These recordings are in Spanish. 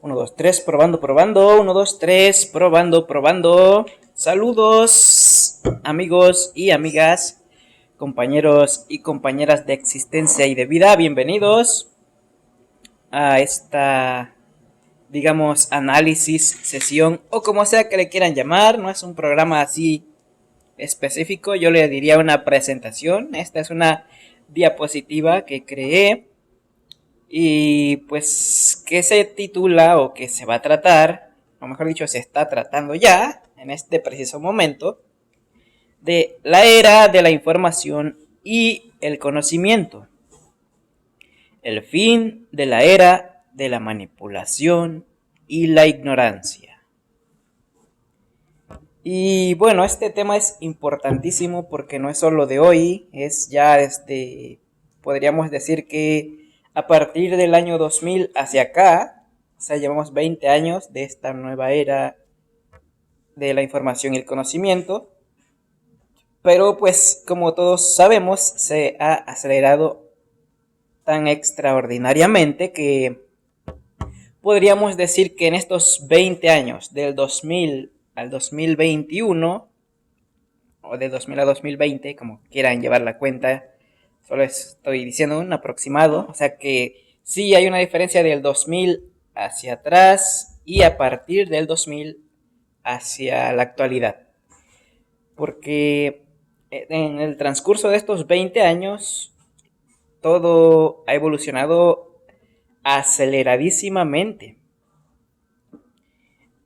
Uno, dos, tres, probando, probando. Uno, dos, tres, probando, probando. Saludos, amigos y amigas, compañeros y compañeras de existencia y de vida. Bienvenidos a esta, digamos, análisis, sesión o como sea que le quieran llamar. No es un programa así específico, yo le diría una presentación. Esta es una diapositiva que creé y pues que se titula o que se va a tratar, o mejor dicho, se está tratando ya en este preciso momento, de la era de la información y el conocimiento. El fin de la era de la manipulación y la ignorancia. Y bueno, este tema es importantísimo porque no es solo de hoy, es ya podríamos decir que a partir del año 2000 hacia acá, o sea, llevamos 20 años de esta nueva era de la información y el conocimiento, pero pues como todos sabemos, se ha acelerado tan extraordinariamente que podríamos decir que en estos 20 años, del 2000 al 2021, o de 2000 a 2020, como quieran llevar la cuenta, solo estoy diciendo un aproximado, o sea que sí hay una diferencia del 2000 hacia atrás y a partir del 2000 hacia la actualidad. Porque en el transcurso de estos 20 años todo ha evolucionado aceleradísimamente.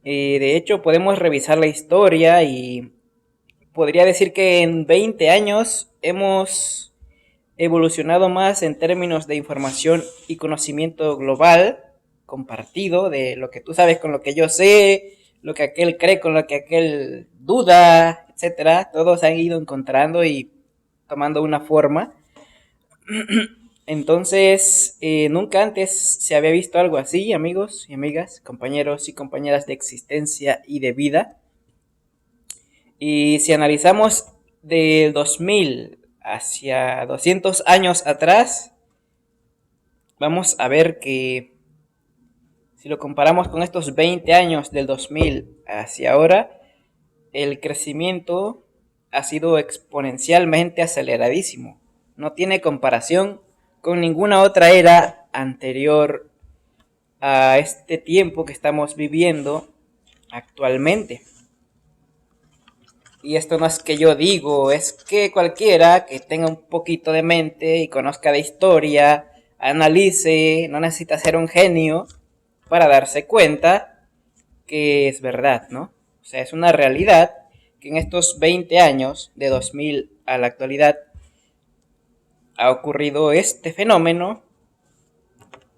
De hecho, podemos revisar la historia y podría decir que en 20 años hemos evolucionado más en términos de información y conocimiento global compartido, de lo que tú sabes con lo que yo sé, lo que aquel cree con lo que aquel duda, etcétera. Todos han ido encontrando y tomando una forma. Entonces, nunca antes se había visto algo así, amigos y amigas, compañeros y compañeras de existencia y de vida. Y si analizamos del 2000 hacia 200 años atrás, vamos a ver que si lo comparamos con estos 20 años del 2000 hacia ahora, el crecimiento ha sido exponencialmente aceleradísimo. No tiene comparación con ninguna otra era anterior a este tiempo que estamos viviendo actualmente. Y esto no es que yo digo, es que cualquiera que tenga un poquito de mente y conozca de historia, analice, no necesita ser un genio para darse cuenta que es verdad, ¿no? O sea, es una realidad que en estos 20 años, de 2000 a la actualidad, ha ocurrido este fenómeno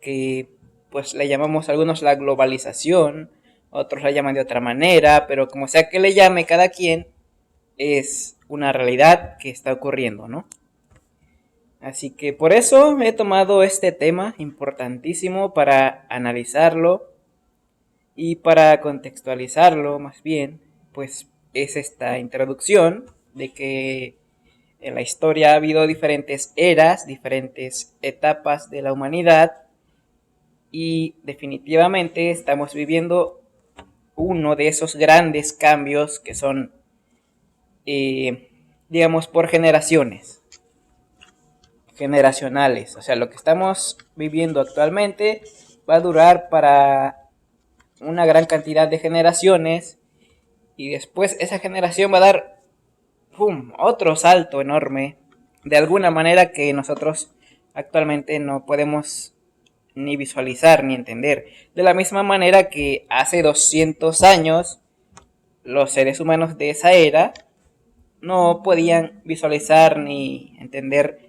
que pues le llamamos algunos la globalización, otros la llaman de otra manera, pero como sea que le llame cada quien, es una realidad que está ocurriendo, ¿no? Así que por eso he tomado este tema importantísimo para analizarlo y para contextualizarlo más bien, pues es esta introducción de que en la historia ha habido diferentes eras, diferentes etapas de la humanidad y definitivamente estamos viviendo uno de esos grandes cambios que son, digamos, por generacionales. O sea, lo que estamos viviendo actualmente va a durar para una gran cantidad de generaciones y después esa generación va a dar ¡pum!, otro salto enorme de alguna manera que nosotros actualmente no podemos ni visualizar ni entender. De la misma manera que hace 200 años los seres humanos de esa era no podían visualizar ni entender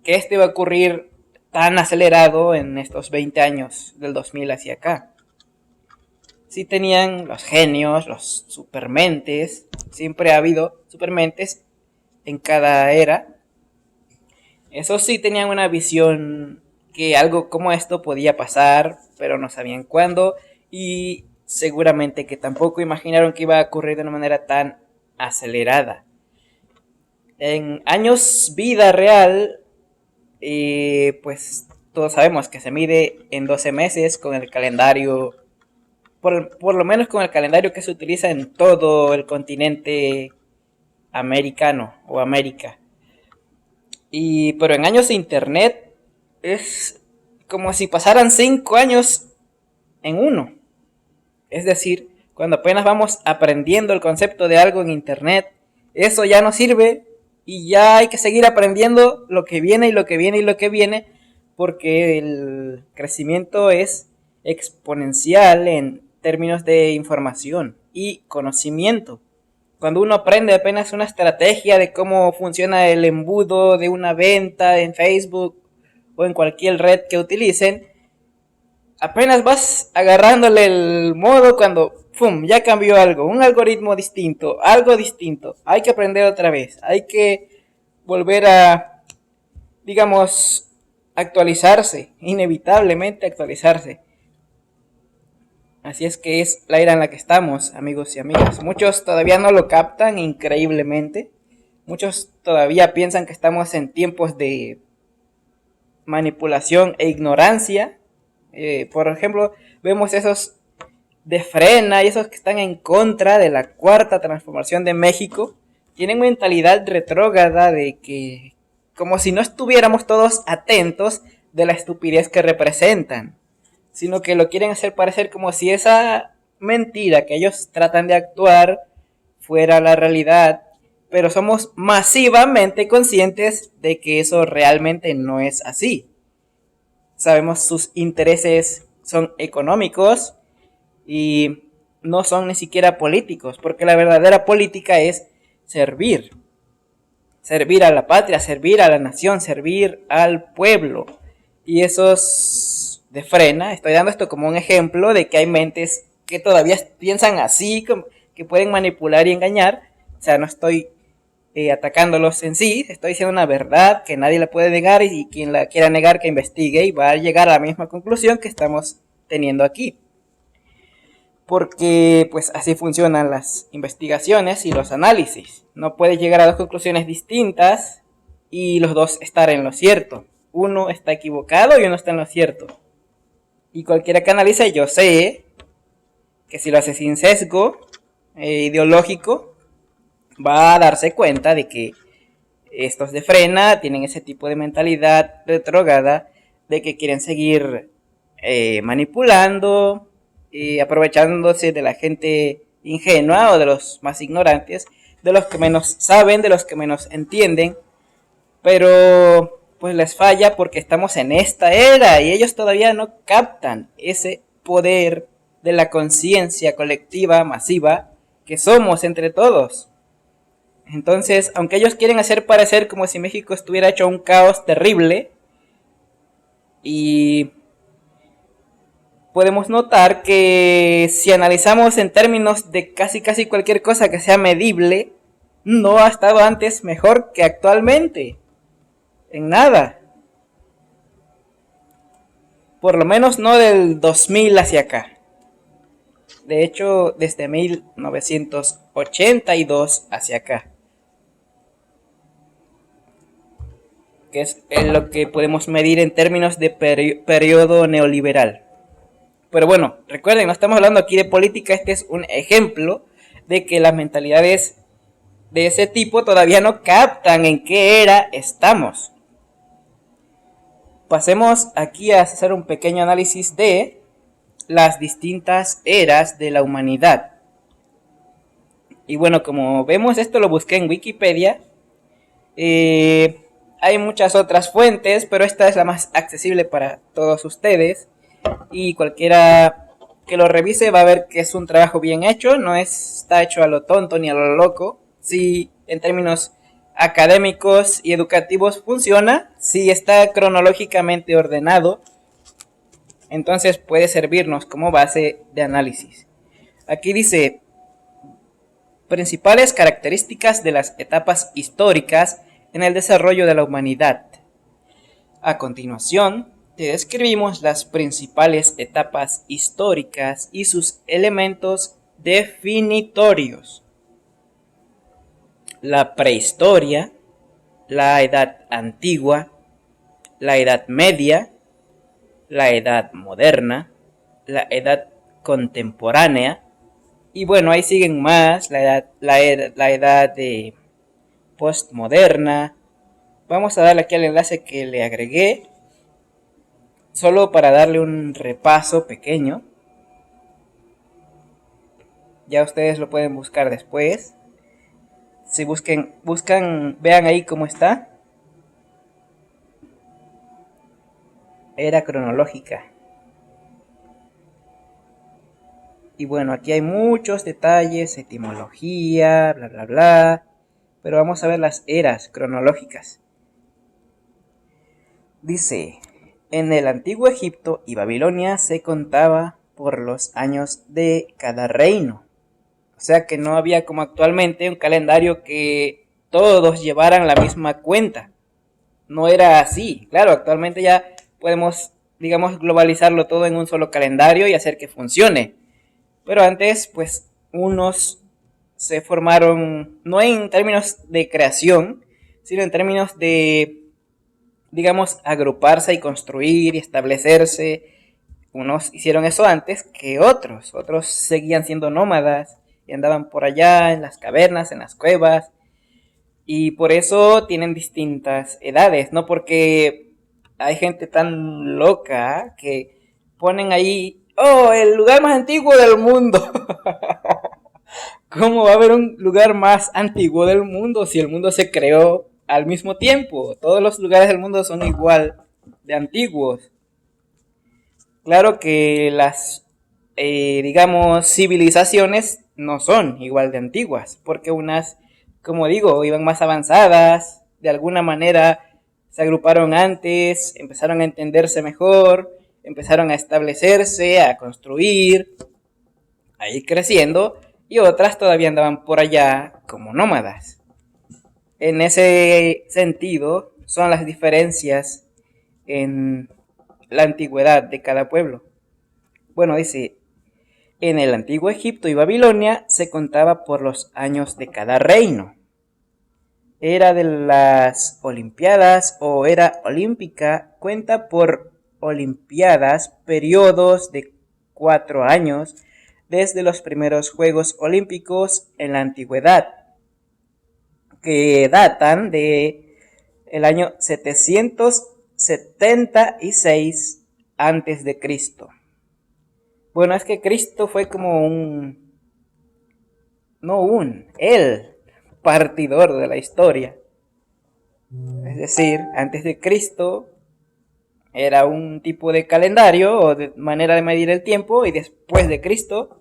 que esto iba a ocurrir tan acelerado en estos 20 años del 2000 hacia acá. Sí tenían los genios, los supermentes, siempre ha habido supermentes en cada era. Esos sí tenían una visión que algo como esto podía pasar, pero no sabían cuándo y seguramente que tampoco imaginaron que iba a ocurrir de una manera tan acelerada. En años vida real, pues todos sabemos que se mide en 12 meses con el calendario, por lo menos con el calendario que se utiliza en todo el continente americano o América. Pero en años de internet es como si pasaran 5 años en uno. Es decir, cuando apenas vamos aprendiendo el concepto de algo en internet, eso ya no sirve y ya hay que seguir aprendiendo lo que viene y lo que viene y lo que viene, porque el crecimiento es exponencial en términos de información y conocimiento. Cuando uno aprende apenas una estrategia de cómo funciona el embudo de una venta en Facebook o en cualquier red que utilicen, apenas vas agarrándole el modo cuando ¡pum! Ya cambió algo, un algoritmo distinto, algo distinto. Hay que aprender otra vez, hay que volver a, digamos, actualizarse, inevitablemente actualizarse. Así es que es la era en la que estamos, amigos y amigas. Muchos todavía no lo captan increíblemente. Muchos todavía piensan que estamos en tiempos de manipulación e ignorancia. Por ejemplo, vemos esos de Frena y esos que están en contra de la cuarta transformación de México. Tienen mentalidad retrógrada de que, como si no estuviéramos todos atentos de la estupidez que representan, sino que lo quieren hacer parecer como si esa mentira que ellos tratan de actuar fuera la realidad, pero somos masivamente conscientes de que eso realmente no es así. Sabemos sus intereses son económicos y no son ni siquiera políticos, porque la verdadera política es servir. Servir a la patria, servir a la nación, servir al pueblo. Y esos de Frena, estoy dando esto como un ejemplo de que hay mentes que todavía piensan así, que pueden manipular y engañar. O sea, no estoy atacándolos en sí, estoy diciendo una verdad que nadie la puede negar y quien la quiera negar que investigue y va a llegar a la misma conclusión que estamos teniendo aquí. Porque pues así funcionan las investigaciones y los análisis. No puedes llegar a dos conclusiones distintas y los dos estar en lo cierto. Uno está equivocado y uno está en lo cierto. Y cualquiera que analice, yo sé que si lo hace sin sesgo ideológico, va a darse cuenta de que estos de Frena tienen ese tipo de mentalidad retrógrada de que quieren seguir manipulando y aprovechándose de la gente ingenua o de los más ignorantes, de los que menos saben, de los que menos entienden, pero pues les falla porque estamos en esta era y ellos todavía no captan ese poder de la conciencia colectiva masiva que somos entre todos. Entonces, aunque ellos quieren hacer parecer como si México estuviera hecho un caos terrible, y podemos notar que si analizamos en términos de casi cualquier cosa que sea medible, no ha estado antes mejor que actualmente. En nada. Por lo menos no del 2000 hacia acá. De hecho, desde 1982 hacia acá. Que es lo que podemos medir en términos de periodo neoliberal. Pero bueno, recuerden, no estamos hablando aquí de política, este es un ejemplo de que las mentalidades de ese tipo todavía no captan en qué era estamos. Pasemos aquí a hacer un pequeño análisis de las distintas eras de la humanidad. Y bueno, como vemos, esto lo busqué en Wikipedia. Hay muchas otras fuentes, pero esta es la más accesible para todos ustedes. Y cualquiera que lo revise va a ver que es un trabajo bien hecho, no está hecho a lo tonto ni a lo loco. Sí, en términos académicos y educativos funciona, sí está cronológicamente ordenado, entonces puede servirnos como base de análisis. Aquí dice: principales características de las etapas históricas en el desarrollo de la humanidad. A continuación, te describimos las principales etapas históricas y sus elementos definitorios. La prehistoria, la edad antigua, la edad media, la edad moderna, la edad contemporánea, y bueno, ahí siguen más, la edad de postmoderna. Vamos a darle aquí al enlace que le agregué, solo para darle un repaso pequeño. Ya ustedes lo pueden buscar después. Si buscan, vean ahí cómo está. Era cronológica. Y bueno, aquí hay muchos detalles, etimología, bla bla bla. Pero vamos a ver las eras cronológicas. Dice, en el antiguo Egipto y Babilonia se contaba por los años de cada reino. O sea que no había como actualmente un calendario que todos llevaran la misma cuenta. No era así. Claro, actualmente ya podemos, digamos, globalizarlo todo en un solo calendario y hacer que funcione. Pero antes, pues, unos se formaron, no en términos de creación, sino en términos de, digamos, agruparse y construir y establecerse. Unos hicieron eso antes que otros. Otros seguían siendo nómadas y andaban por allá en las cavernas, en las cuevas. Y por eso tienen distintas edades, no porque hay gente tan loca que ponen ahí, oh, el lugar más antiguo del mundo. ¿Cómo va a haber un lugar más antiguo del mundo si el mundo se creó al mismo tiempo? Todos los lugares del mundo son igual de antiguos. Claro que las, digamos, civilizaciones no son igual de antiguas, porque unas, como digo, iban más avanzadas, de alguna manera se agruparon antes, empezaron a entenderse mejor, empezaron a establecerse, a construir, a ir creciendo, y otras todavía andaban por allá como nómadas. En ese sentido, son las diferencias en la antigüedad de cada pueblo. Bueno, dice, en el antiguo Egipto y Babilonia se contaba por los años de cada reino. Era de las Olimpiadas o era olímpica, cuenta por Olimpiadas, periodos de 4 años desde los primeros Juegos Olímpicos en la antigüedad, que datan de el año 776 antes de Cristo. Bueno, es que Cristo fue como el partidor de la historia. Es decir, antes de Cristo era un tipo de calendario o de manera de medir el tiempo y después de Cristo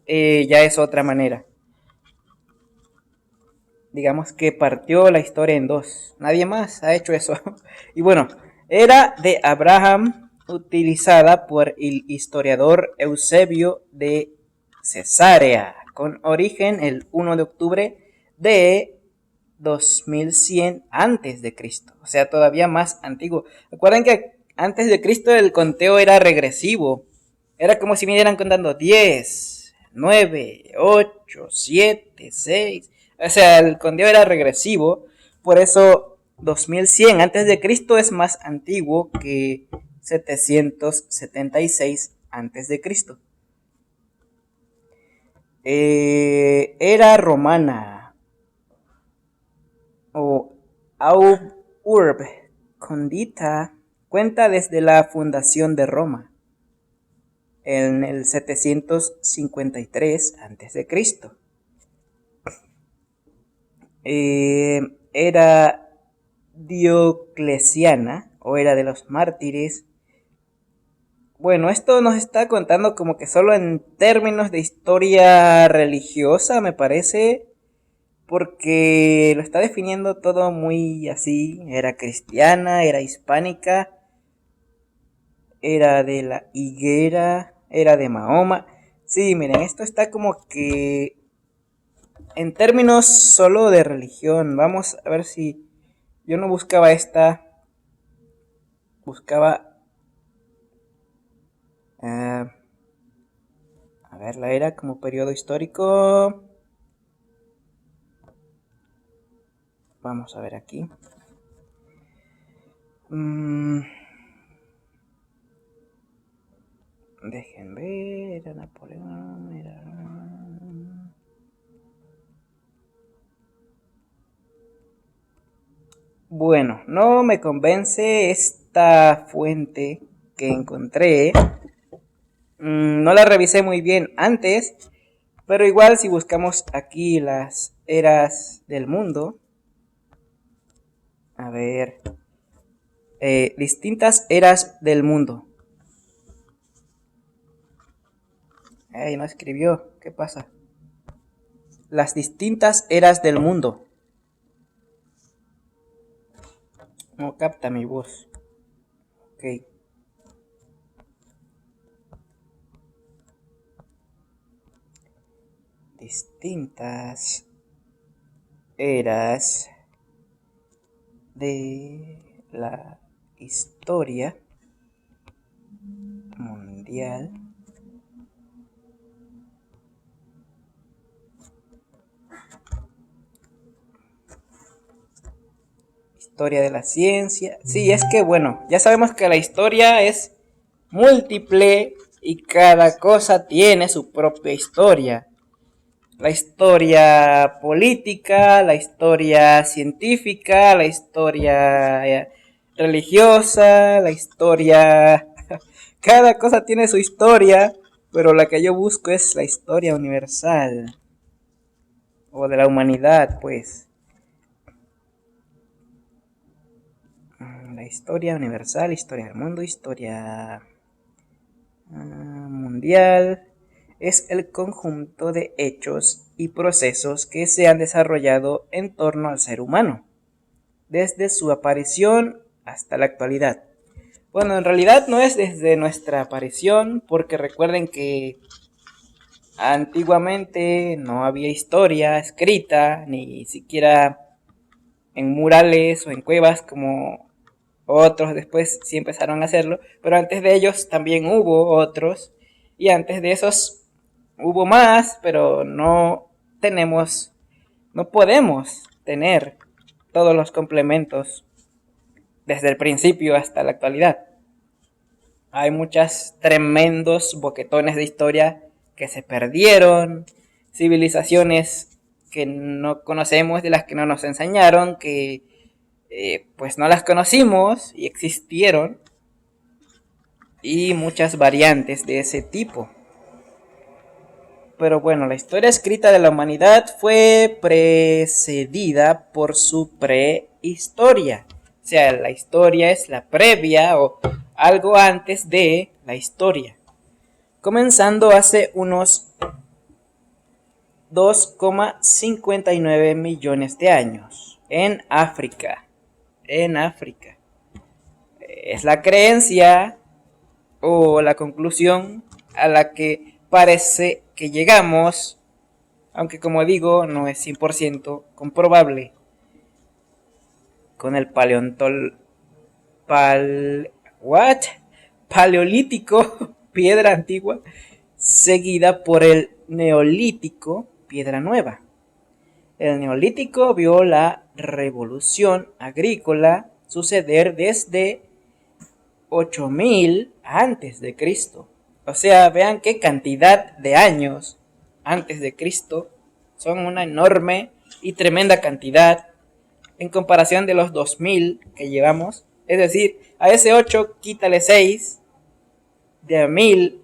ya es otra manera. Digamos que partió la historia en dos. Nadie más ha hecho eso. Y bueno, era de Abraham utilizada por el historiador Eusebio de Cesarea, con origen el 1 de octubre de 2100 antes de Cristo, o sea, todavía más antiguo. Recuerden que antes de Cristo el conteo era regresivo. Era como si vinieran contando 10, 9, 8, 7, 6. O sea, el conteo era regresivo. Por eso 2100 antes de Cristo es más antiguo que 776 antes de Cristo. Era romana o Aub Urb Condita cuenta desde la fundación de Roma en el 753 a.C. Era dioclesiana o era de los mártires. Bueno, esto nos está contando como que solo en términos de historia religiosa, me parece, porque lo está definiendo todo muy así. Era cristiana, era hispánica, era de la higuera, era de Mahoma. Sí, miren, esto está como que en términos solo de religión. Vamos a ver si yo no buscaba esta, buscaba a ver, la era como periodo histórico. Vamos a ver aquí. Dejen ver, a Napoleón. Bueno, no me convence esta fuente que encontré. No la revisé muy bien antes, pero igual si buscamos aquí las eras del mundo, a ver, distintas eras del mundo. Ay, no escribió, ¿qué pasa? Las distintas eras del mundo. No capta mi voz. Ok. Distintas eras de la historia mundial. Historia de la ciencia. Sí, es que bueno, ya sabemos que la historia es múltiple y cada cosa tiene su propia historia. La historia política, la historia científica, la historia religiosa, la historia... Cada cosa tiene su historia, pero la que yo busco es la historia universal. O de la humanidad, pues. La historia universal, historia del mundo, historia mundial. Es el conjunto de hechos y procesos que se han desarrollado en torno al ser humano, desde su aparición hasta la actualidad. Bueno, en realidad no es desde nuestra aparición, porque recuerden que antiguamente no había historia escrita, ni siquiera en murales o en cuevas como otros después sí empezaron a hacerlo, pero antes de ellos también hubo otros, y antes de esos hubo más, pero no podemos tener todos los complementos desde el principio hasta la actualidad. Hay muchos tremendos boquetones de historia que se perdieron, civilizaciones que no conocemos, de las que no nos enseñaron, que pues no las conocimos y existieron, y muchas variantes de ese tipo. Pero bueno, la historia escrita de la humanidad fue precedida por su prehistoria. O sea, la historia es la previa o algo antes de la historia. Comenzando hace unos 2,59 millones de años en África. En África. Es la creencia o la conclusión a la que parece que llegamos, aunque como digo, no es 100% comprobable. Con el what? Paleolítico, piedra antigua, seguida por el neolítico, piedra nueva. El neolítico vio la revolución agrícola suceder desde 8000 antes de Cristo. O sea, vean qué cantidad de años antes de Cristo. Son una enorme y tremenda cantidad en comparación de los 2000 que llevamos. Es decir, a ese 8 quítale 6 de 1000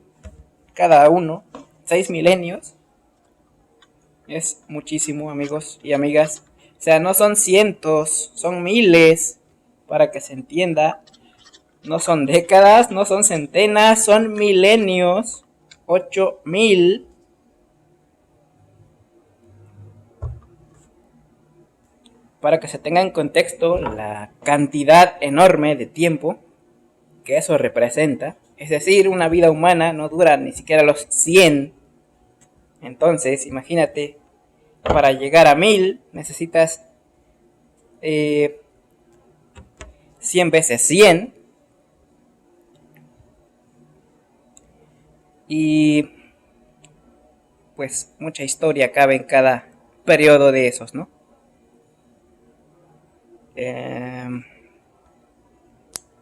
cada uno, 6 milenios. Es muchísimo, amigos y amigas. O sea, no son cientos, son miles, para que se entienda. No son décadas, no son centenas, son milenios. 8000. Para que se tenga en contexto la cantidad enorme de tiempo que eso representa. Es decir, una vida humana no dura ni siquiera los 100. Entonces, imagínate, para llegar a 1000 necesitas 100 veces 100. Y pues mucha historia cabe en cada periodo de esos, ¿no?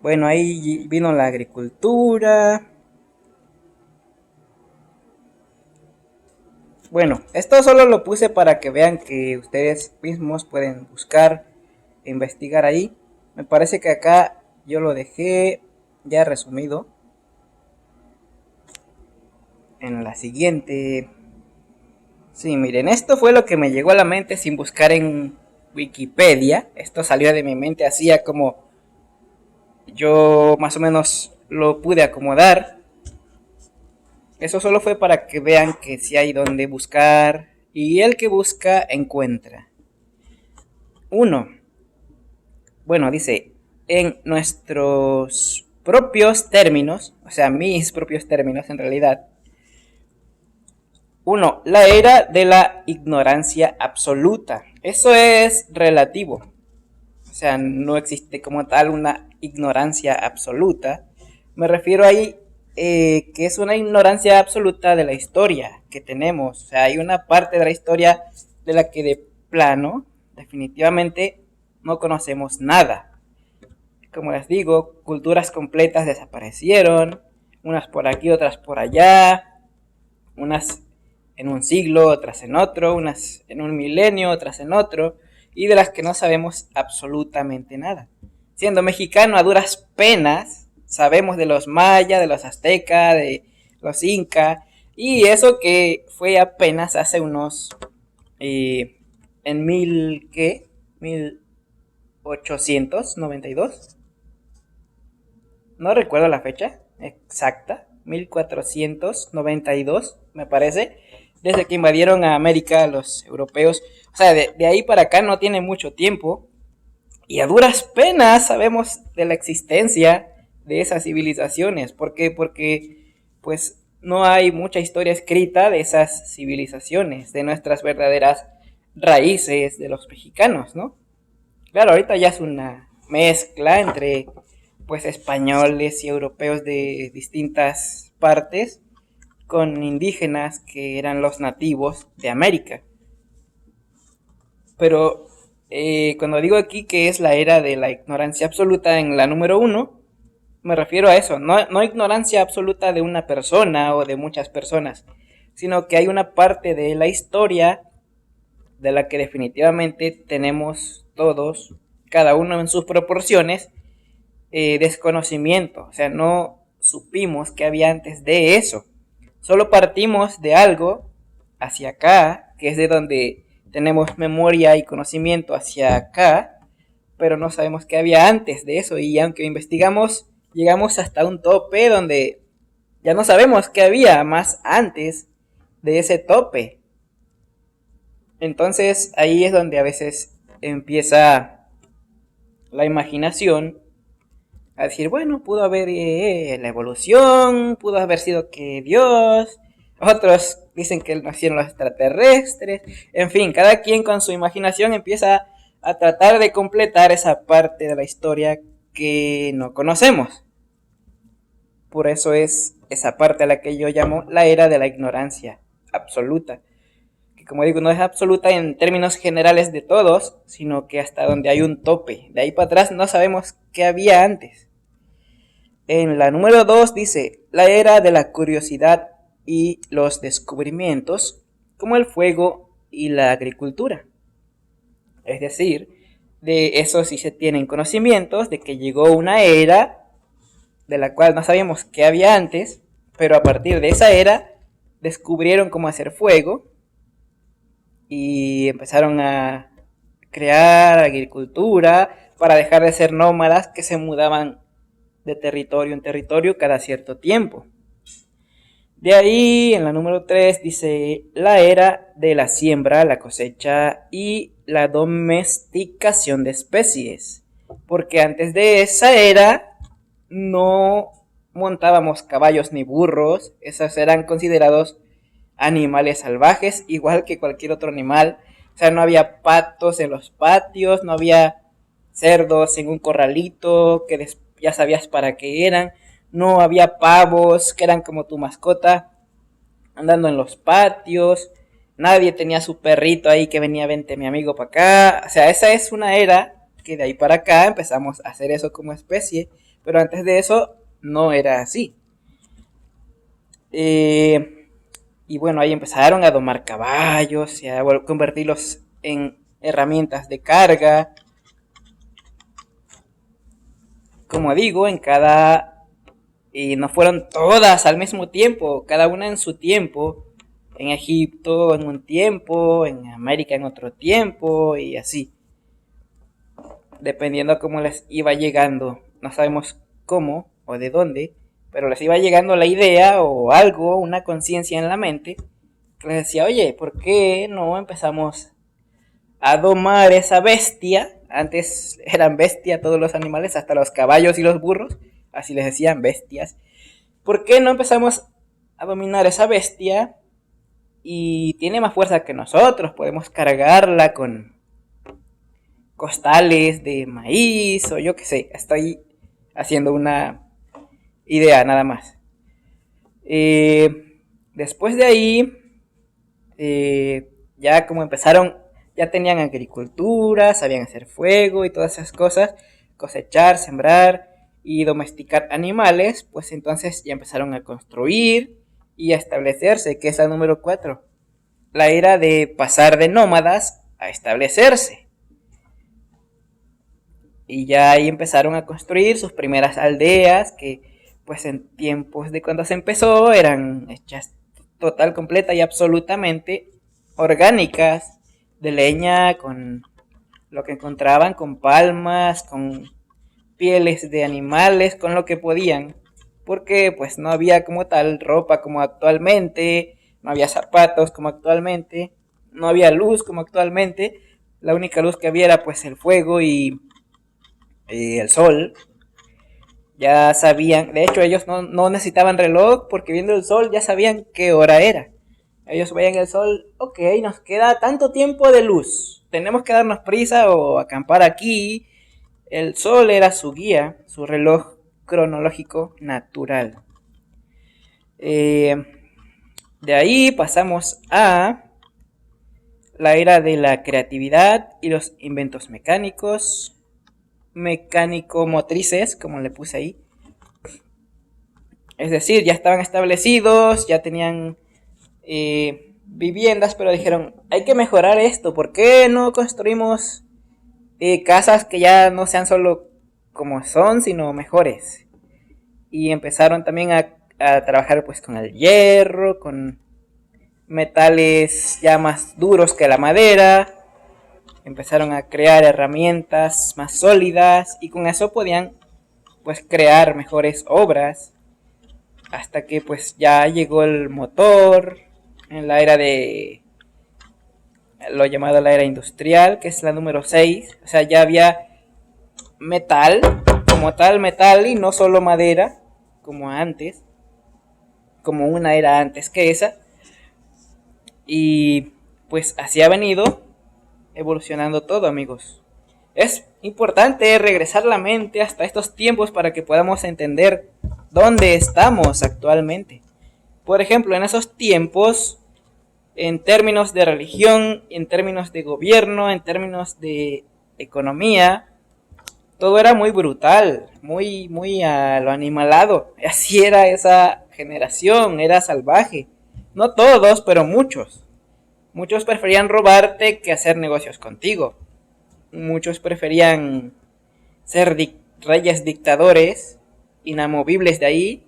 Bueno, ahí vino la agricultura, Bueno, esto solo lo puse para que vean que ustedes mismos pueden buscar e investigar ahí. Me parece que acá yo lo dejé ya resumido en la siguiente. Sí, miren, esto fue lo que me llegó a la mente sin buscar en Wikipedia. Esto salió de mi mente así como yo más o menos lo pude acomodar. Eso solo fue para que vean que sí hay donde buscar y el que busca encuentra. Uno, bueno, dice, en nuestros propios términos, o sea, mis propios términos en realidad. Uno, la era de la ignorancia absoluta. Eso es relativo. O sea, no existe como tal una ignorancia absoluta. Me refiero ahí que es una ignorancia absoluta de la historia que tenemos. O sea, hay una parte de la historia de la que de plano, definitivamente, no conocemos nada. Como les digo, culturas completas desaparecieron, unas por aquí, otras por allá, unas en un siglo, otras en otro, unas en un milenio, otras en otro, y de las que no sabemos absolutamente nada. Siendo mexicano, a duras penas sabemos de los mayas, de los aztecas, de los incas, y eso que fue apenas hace unos en mil ¿qué? 1892. No recuerdo la fecha exacta, 1492 me parece, desde que invadieron a América los europeos. O sea, de ahí para acá no tiene mucho tiempo. Y a duras penas sabemos de la existencia de esas civilizaciones. ¿Por qué? Porque pues no hay mucha historia escrita de esas civilizaciones, de nuestras verdaderas raíces de los mexicanos, ¿no? Claro, ahorita ya es una mezcla entre pues españoles y europeos de distintas partes con indígenas que eran los nativos de América. Pero cuando digo aquí que es la era de la ignorancia absoluta en la número uno, me refiero a eso, no ignorancia absoluta de una persona o de muchas personas, sino que hay una parte de la historia de la que definitivamente tenemos todos, cada uno en sus proporciones, desconocimiento. O sea, no supimos qué había antes de eso. Solo partimos de algo hacia acá, que es de donde tenemos memoria y conocimiento hacia acá, pero no sabemos qué había antes de eso. Y aunque investigamos, llegamos hasta un tope donde ya no sabemos qué había más antes de ese tope. Entonces ahí es donde a veces empieza la imaginación a decir, bueno, pudo haber la evolución, pudo haber sido que Dios, otros dicen que nacieron los extraterrestres, en fin, cada quien con su imaginación empieza a tratar de completar esa parte de la historia que no conocemos. Por eso es esa parte a la que yo llamo la era de la ignorancia absoluta. Que como digo, no es absoluta en términos generales de todos, sino que hasta donde hay un tope. De ahí para atrás no sabemos qué había antes. En la número 2 dice, la era de la curiosidad y los descubrimientos, como el fuego y la agricultura. Es decir, de eso sí se tienen conocimientos, de que llegó una era de la cual no sabíamos qué había antes, pero a partir de esa era descubrieron cómo hacer fuego y empezaron a crear agricultura para dejar de ser nómadas que se mudaban de territorio en territorio cada cierto tiempo. De ahí, en la número 3 dice la era de la siembra, la cosecha y la domesticación de especies. Porque antes de esa era no montábamos caballos ni burros, esos eran considerados animales salvajes, igual que cualquier otro animal. O sea, no había patos en los patios, no había cerdos en un corralito que ya sabías para qué eran, no había pavos que eran como tu mascota andando en los patios, nadie tenía su perrito ahí que venía, vente mi amigo para acá. O sea, esa es una era que de ahí para acá empezamos a hacer eso como especie, pero antes de eso no era así. Y bueno, ahí empezaron a domar caballos y a convertirlos en herramientas de carga. Como digo, en cada... Y no fueron todas al mismo tiempo, cada una en su tiempo. En Egipto en un tiempo, en América en otro tiempo y así. Dependiendo a cómo les iba llegando. No sabemos cómo o de dónde, pero les iba llegando la idea o algo, una conciencia en la mente, que les decía, oye, ¿por qué no empezamos a domar esa bestia? Antes eran bestia todos los animales, hasta los caballos y los burros, así les decían bestias. ¿Por qué no empezamos a dominar esa bestia? Y tiene más fuerza que nosotros, podemos cargarla con costales de maíz o yo qué sé, estoy haciendo una idea nada más. Después de ahí, ya como empezaron, ya tenían agricultura, sabían hacer fuego y todas esas cosas, cosechar, sembrar y domesticar animales, pues entonces ya empezaron a construir y a establecerse, que es la número 4. La era de pasar de nómadas a establecerse. Y ya ahí empezaron a construir sus primeras aldeas, que pues en tiempos de cuando se empezó eran hechas total, completa y absolutamente orgánicas, de leña, con lo que encontraban, con palmas, con pieles de animales, con lo que podían, porque pues no había como tal ropa como actualmente, no había zapatos como actualmente, no había luz como actualmente, la única luz que había era pues el fuego y el sol. Ya sabían, de hecho ellos no necesitaban reloj porque viendo el sol ya sabían qué hora era. Ellos veían el sol, ok, nos queda tanto tiempo de luz, tenemos que darnos prisa o acampar aquí. El sol era su guía, su reloj cronológico natural. De ahí pasamos a la era de la creatividad y los inventos mecánicos, mecánico-motrices, como le puse ahí. Es decir, ya estaban establecidos, ya tenían viviendas, pero dijeron, hay que mejorar esto, ¿por qué no construimos casas que ya no sean solo como son, sino mejores? Y empezaron también a trabajar pues con el hierro, con metales ya más duros que la madera. Empezaron a crear herramientas más sólidas y con eso podían pues crear mejores obras, hasta que pues ya llegó el motor en la era de lo llamado la era industrial, que es la número 6. O sea, ya había metal, como tal metal, y no solo madera como antes, como una era antes que esa. Y pues así ha venido evolucionando todo, amigos. Es importante regresar la mente hasta estos tiempos para que podamos entender dónde estamos actualmente. Por ejemplo, en esos tiempos, en términos de religión, en términos de gobierno, en términos de economía, todo era muy brutal, muy a lo animalado. Así era esa generación, era salvaje. No todos, pero muchos. Muchos preferían robarte que hacer negocios contigo. Muchos preferían ser reyes dictadores, inamovibles de ahí,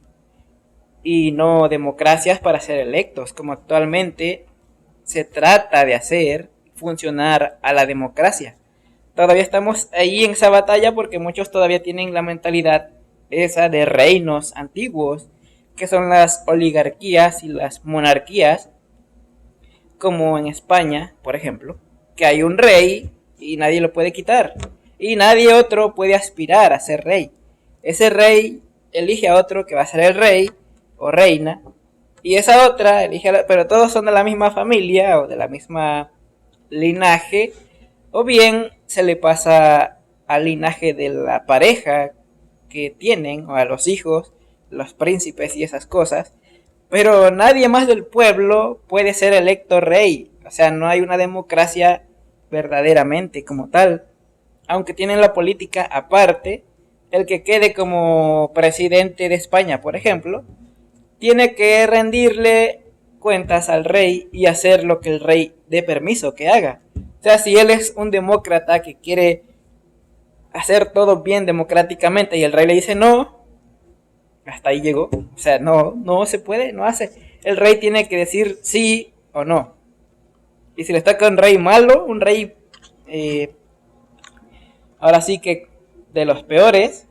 y no democracias para ser electos, como actualmente se trata de hacer funcionar a la democracia. Todavía estamos ahí en esa batalla porque muchos todavía tienen la mentalidad esa de reinos antiguos, que son las oligarquías y las monarquías, como en España, por ejemplo, que hay un rey y nadie lo puede quitar, y nadie otro puede aspirar a ser rey. Ese rey elige a otro que va a ser el rey o reina, y esa otra elige pero todos son de la misma familia o de la misma linaje, o bien se le pasa al linaje de la pareja que tienen, o a los hijos, los príncipes y esas cosas, pero nadie más del pueblo puede ser electo rey. O sea, no hay una democracia verdaderamente como tal. Aunque tienen la política aparte, el que quede como presidente de España, por ejemplo, tiene que rendirle cuentas al rey y hacer lo que el rey dé permiso que haga. O sea, si él es un demócrata que quiere hacer todo bien democráticamente y el rey le dice no, hasta ahí llegó. O sea, no se puede, no hace. El rey tiene que decir sí o no. Y si le toca un rey malo, un rey ahora sí que de los peores,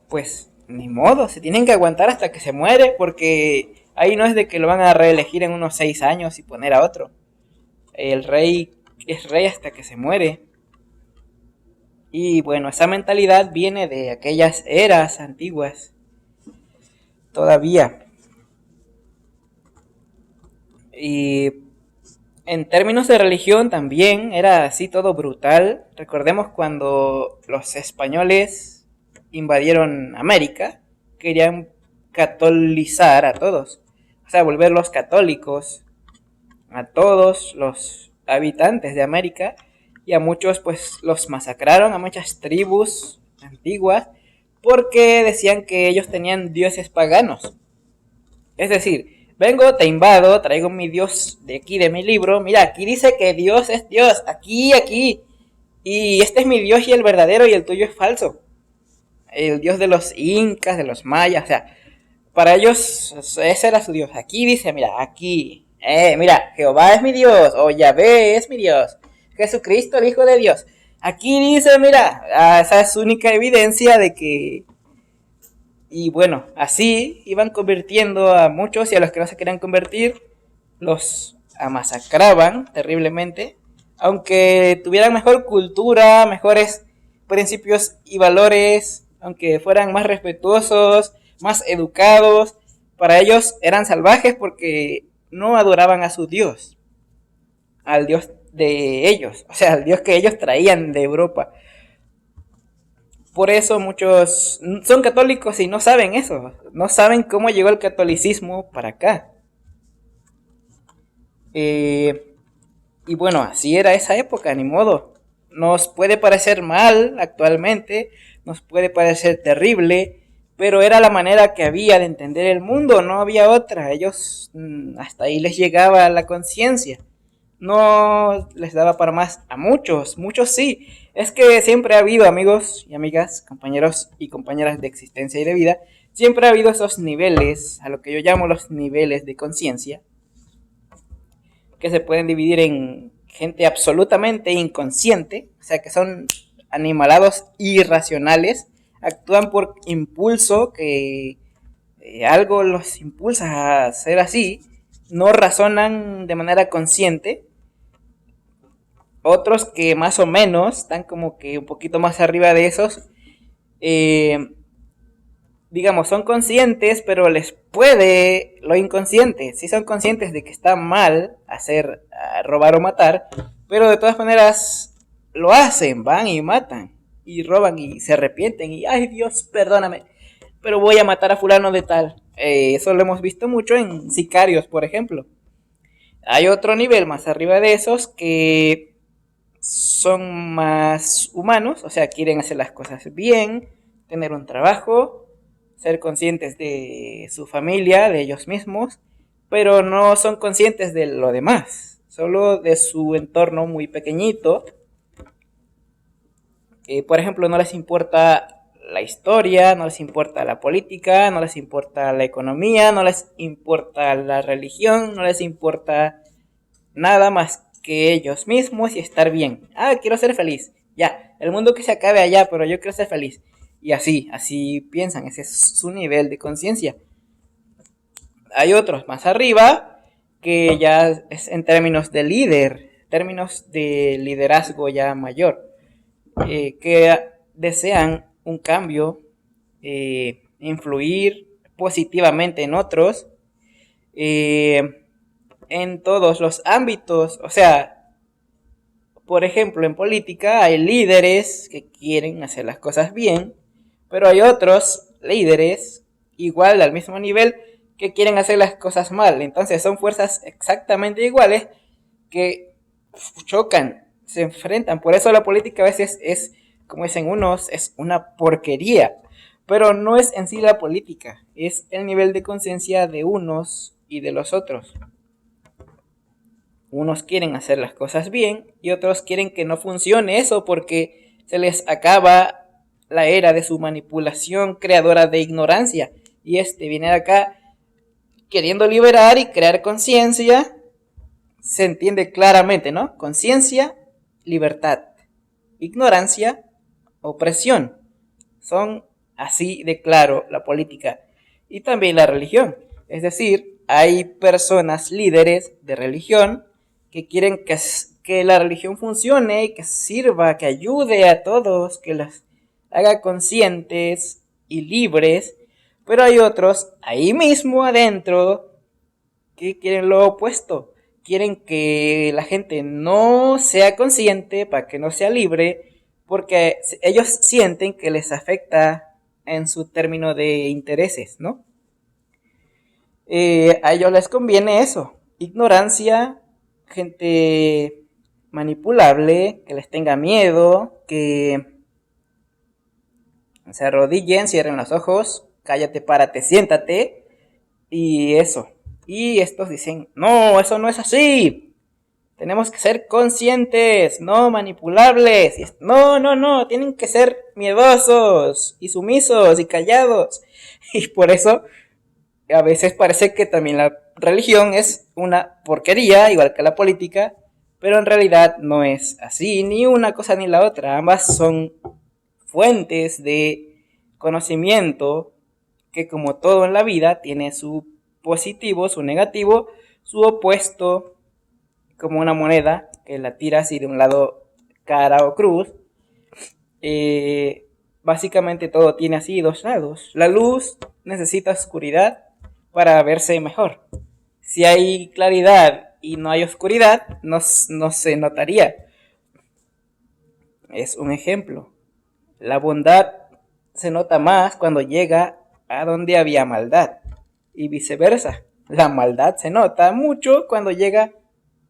pues ni modo, se tienen que aguantar hasta que se muere, porque ahí no es de que lo van a reelegir en unos 6 años y poner a otro. El rey es rey hasta que se muere. Y bueno, esa mentalidad viene de aquellas eras antiguas. Todavía. Y en términos de religión también era así todo brutal. Recordemos cuando los españoles invadieron América, querían catolizar a todos. O sea, volverlos católicos a todos los habitantes de América. Y a muchos pues los masacraron, a muchas tribus antiguas, porque decían que ellos tenían dioses paganos. Es decir, vengo, te invado, traigo mi Dios de aquí, de mi libro. Mira, aquí dice que Dios es Dios, aquí. Y este es mi Dios y el verdadero y el tuyo es falso. El Dios de los incas, de los mayas, o sea, para ellos ese era su Dios. Aquí dice, mira, aquí. Mira, Jehová es mi Dios, o Yahvé es mi Dios. Jesucristo, el Hijo de Dios. Aquí dice, mira, esa es única evidencia de que... Y bueno, así iban convirtiendo a muchos y a los que no se querían convertir los masacraban terriblemente. Aunque tuvieran mejor cultura, mejores principios y valores, aunque fueran más respetuosos, más educados, para ellos eran salvajes porque no adoraban a su Dios, al Dios de ellos, o sea, al Dios que ellos traían de Europa. Por eso muchos son católicos y no saben eso, no saben cómo llegó el catolicismo para acá. Y bueno, así era esa época, ni modo. Nos puede parecer mal actualmente, nos puede parecer terrible, pero era la manera que había de entender el mundo, no había otra. Ellos hasta ahí les llegaba la conciencia. No les daba para más a muchos, muchos sí. Es que siempre ha habido, amigos y amigas, compañeros y compañeras de existencia y de vida, siempre ha habido esos niveles, a lo que yo llamo los niveles de conciencia, que se pueden dividir en gente absolutamente inconsciente, o sea que son animalados irracionales, actúan por impulso, que algo los impulsa a ser así, no razonan de manera consciente. Otros que más o menos están como que un poquito más arriba de esos, digamos, son conscientes, pero les puede lo inconsciente. Sí son conscientes de que está mal hacer, robar o matar, pero de todas maneras lo hacen, van y matan, y roban y se arrepienten, y ay Dios, perdóname, pero voy a matar a fulano de tal. Eso lo hemos visto mucho en sicarios, por ejemplo. Hay otro nivel más arriba de esos que son más humanos, o sea, quieren hacer las cosas bien, tener un trabajo, ser conscientes de su familia, de ellos mismos, pero no son conscientes de lo demás, solo de su entorno muy pequeñito. Por ejemplo, no les importa la historia, no les importa la política, no les importa la economía, no les importa la religión, no les importa nada más que ellos mismos y estar bien. Quiero ser feliz. Ya, el mundo que se acabe allá, pero yo quiero ser feliz. Y así piensan, ese es su nivel de conciencia. Hay otros más arriba que ya es en términos de líder, términos de liderazgo ya mayor, que desean un cambio, influir positivamente en otros, en todos los ámbitos. O sea, por ejemplo, en política hay líderes que quieren hacer las cosas bien, pero hay otros líderes igual al mismo nivel que quieren hacer las cosas mal. Entonces son fuerzas exactamente iguales que chocan, se enfrentan. Por eso la política a veces es, como dicen unos, es una porquería. Pero no es en sí la política, es el nivel de conciencia de unos y de los otros. Unos quieren hacer las cosas bien y otros quieren que no funcione eso porque se les acaba la era de su manipulación creadora de ignorancia. Y viene de acá queriendo liberar y crear conciencia. Se entiende claramente, ¿no? Conciencia, libertad. Ignorancia, opresión. Son así de claro la política y también la religión. Es decir, hay personas líderes de religión que quieren que la religión funcione, que sirva, que ayude a todos, que las haga conscientes y libres, pero hay otros ahí mismo adentro que quieren lo opuesto. Quieren que la gente no sea consciente para que no sea libre, porque ellos sienten que les afecta en su término de intereses, ¿no? A ellos les conviene eso, ignorancia, gente manipulable, que les tenga miedo, que se arrodillen, cierren los ojos, cállate, párate, siéntate, y eso. Y estos dicen, no, eso no es así. Tenemos que ser conscientes, no manipulables. No, tienen que ser miedosos y sumisos y callados. Y por eso a veces parece que también la religión es una porquería, igual que la política, pero en realidad no es así, ni una cosa ni la otra. Ambas son fuentes de conocimiento que, como todo en la vida, tiene su positivo, su negativo, su opuesto, como una moneda que la tiras y de un lado cara o cruz. Básicamente todo tiene así dos lados. La luz necesita oscuridad para verse mejor. Si hay claridad y no hay oscuridad, no se notaría. Es un ejemplo. La bondad se nota más cuando llega a donde había maldad. Y viceversa. La maldad se nota mucho cuando llega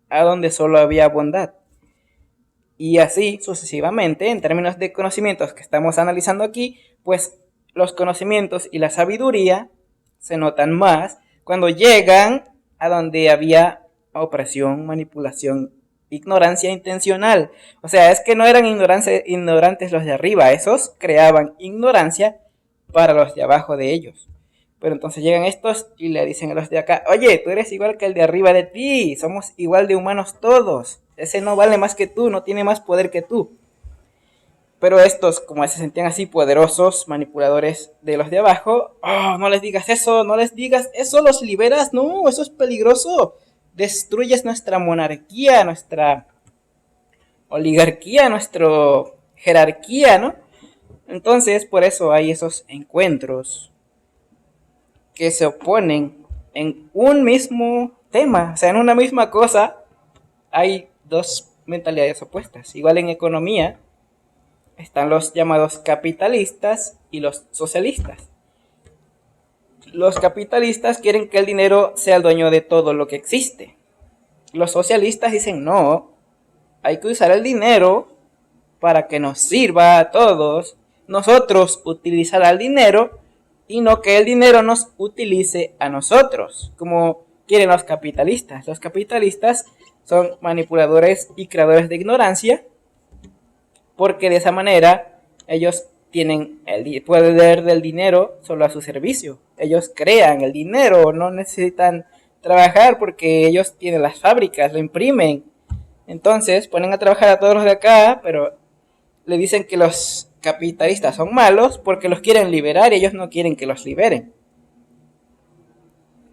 a donde solo había bondad. Y así sucesivamente, en términos de conocimientos que estamos analizando aquí, pues los conocimientos y la sabiduría se notan más cuando llegan a donde había opresión, manipulación, ignorancia intencional. O sea, es que no eran ignorantes los de arriba, esos creaban ignorancia para los de abajo de ellos. Pero entonces llegan estos y le dicen a los de acá, oye, tú eres igual que el de arriba de ti, somos igual de humanos todos, ese no vale más que tú, no tiene más poder que tú. Pero estos, como se sentían así poderosos, manipuladores de los de abajo, oh, no les digas eso, los liberas, no, eso es peligroso, destruyes nuestra monarquía, nuestra oligarquía, nuestra jerarquía, ¿no? Entonces, por eso hay esos encuentros que se oponen en un mismo tema, o sea, en una misma cosa hay dos mentalidades opuestas. Igual en economía están los llamados capitalistas y los socialistas. Los capitalistas quieren que el dinero sea el dueño de todo lo que existe. Los socialistas dicen no, hay que usar el dinero para que nos sirva a todos, nosotros utilizar el dinero y no que el dinero nos utilice a nosotros, como quieren los capitalistas. Los capitalistas son manipuladores y creadores de ignorancia, porque de esa manera ellos tienen el poder del dinero solo a su servicio. Ellos crean el dinero, no necesitan trabajar porque ellos tienen las fábricas, lo imprimen. Entonces ponen a trabajar a todos los de acá, pero le dicen que los capitalistas son malos porque los quieren liberar y ellos no quieren que los liberen.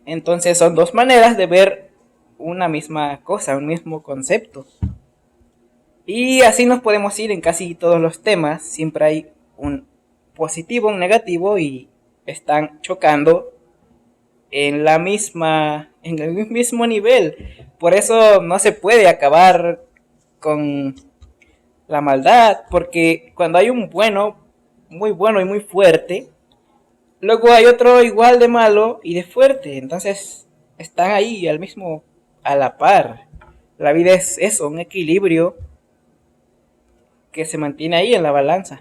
Entonces son dos maneras de ver una misma cosa, un mismo concepto. Y así nos podemos ir en casi todos los temas. Siempre hay un positivo, un negativo y están chocando en el mismo nivel. Por eso no se puede acabar con la maldad, porque cuando hay un bueno y muy fuerte, luego hay otro igual de malo y de fuerte. Entonces están ahí a la par. La vida es eso, un equilibrio que se mantiene ahí en la balanza.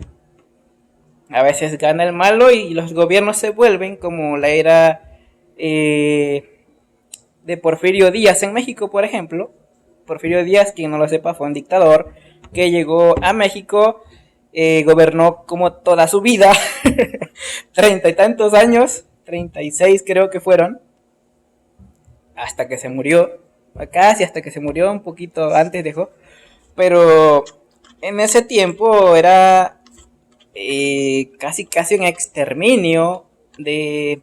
A veces gana el malo y los gobiernos se vuelven como la era de Porfirio Díaz en México, por ejemplo. Porfirio Díaz, quien no lo sepa, fue un dictador que llegó a México, gobernó como toda su vida, 30 y tantos años, 36 creo que fueron, hasta que se murió, casi hasta que se murió, un poquito antes dejó, pero en ese tiempo era casi un exterminio de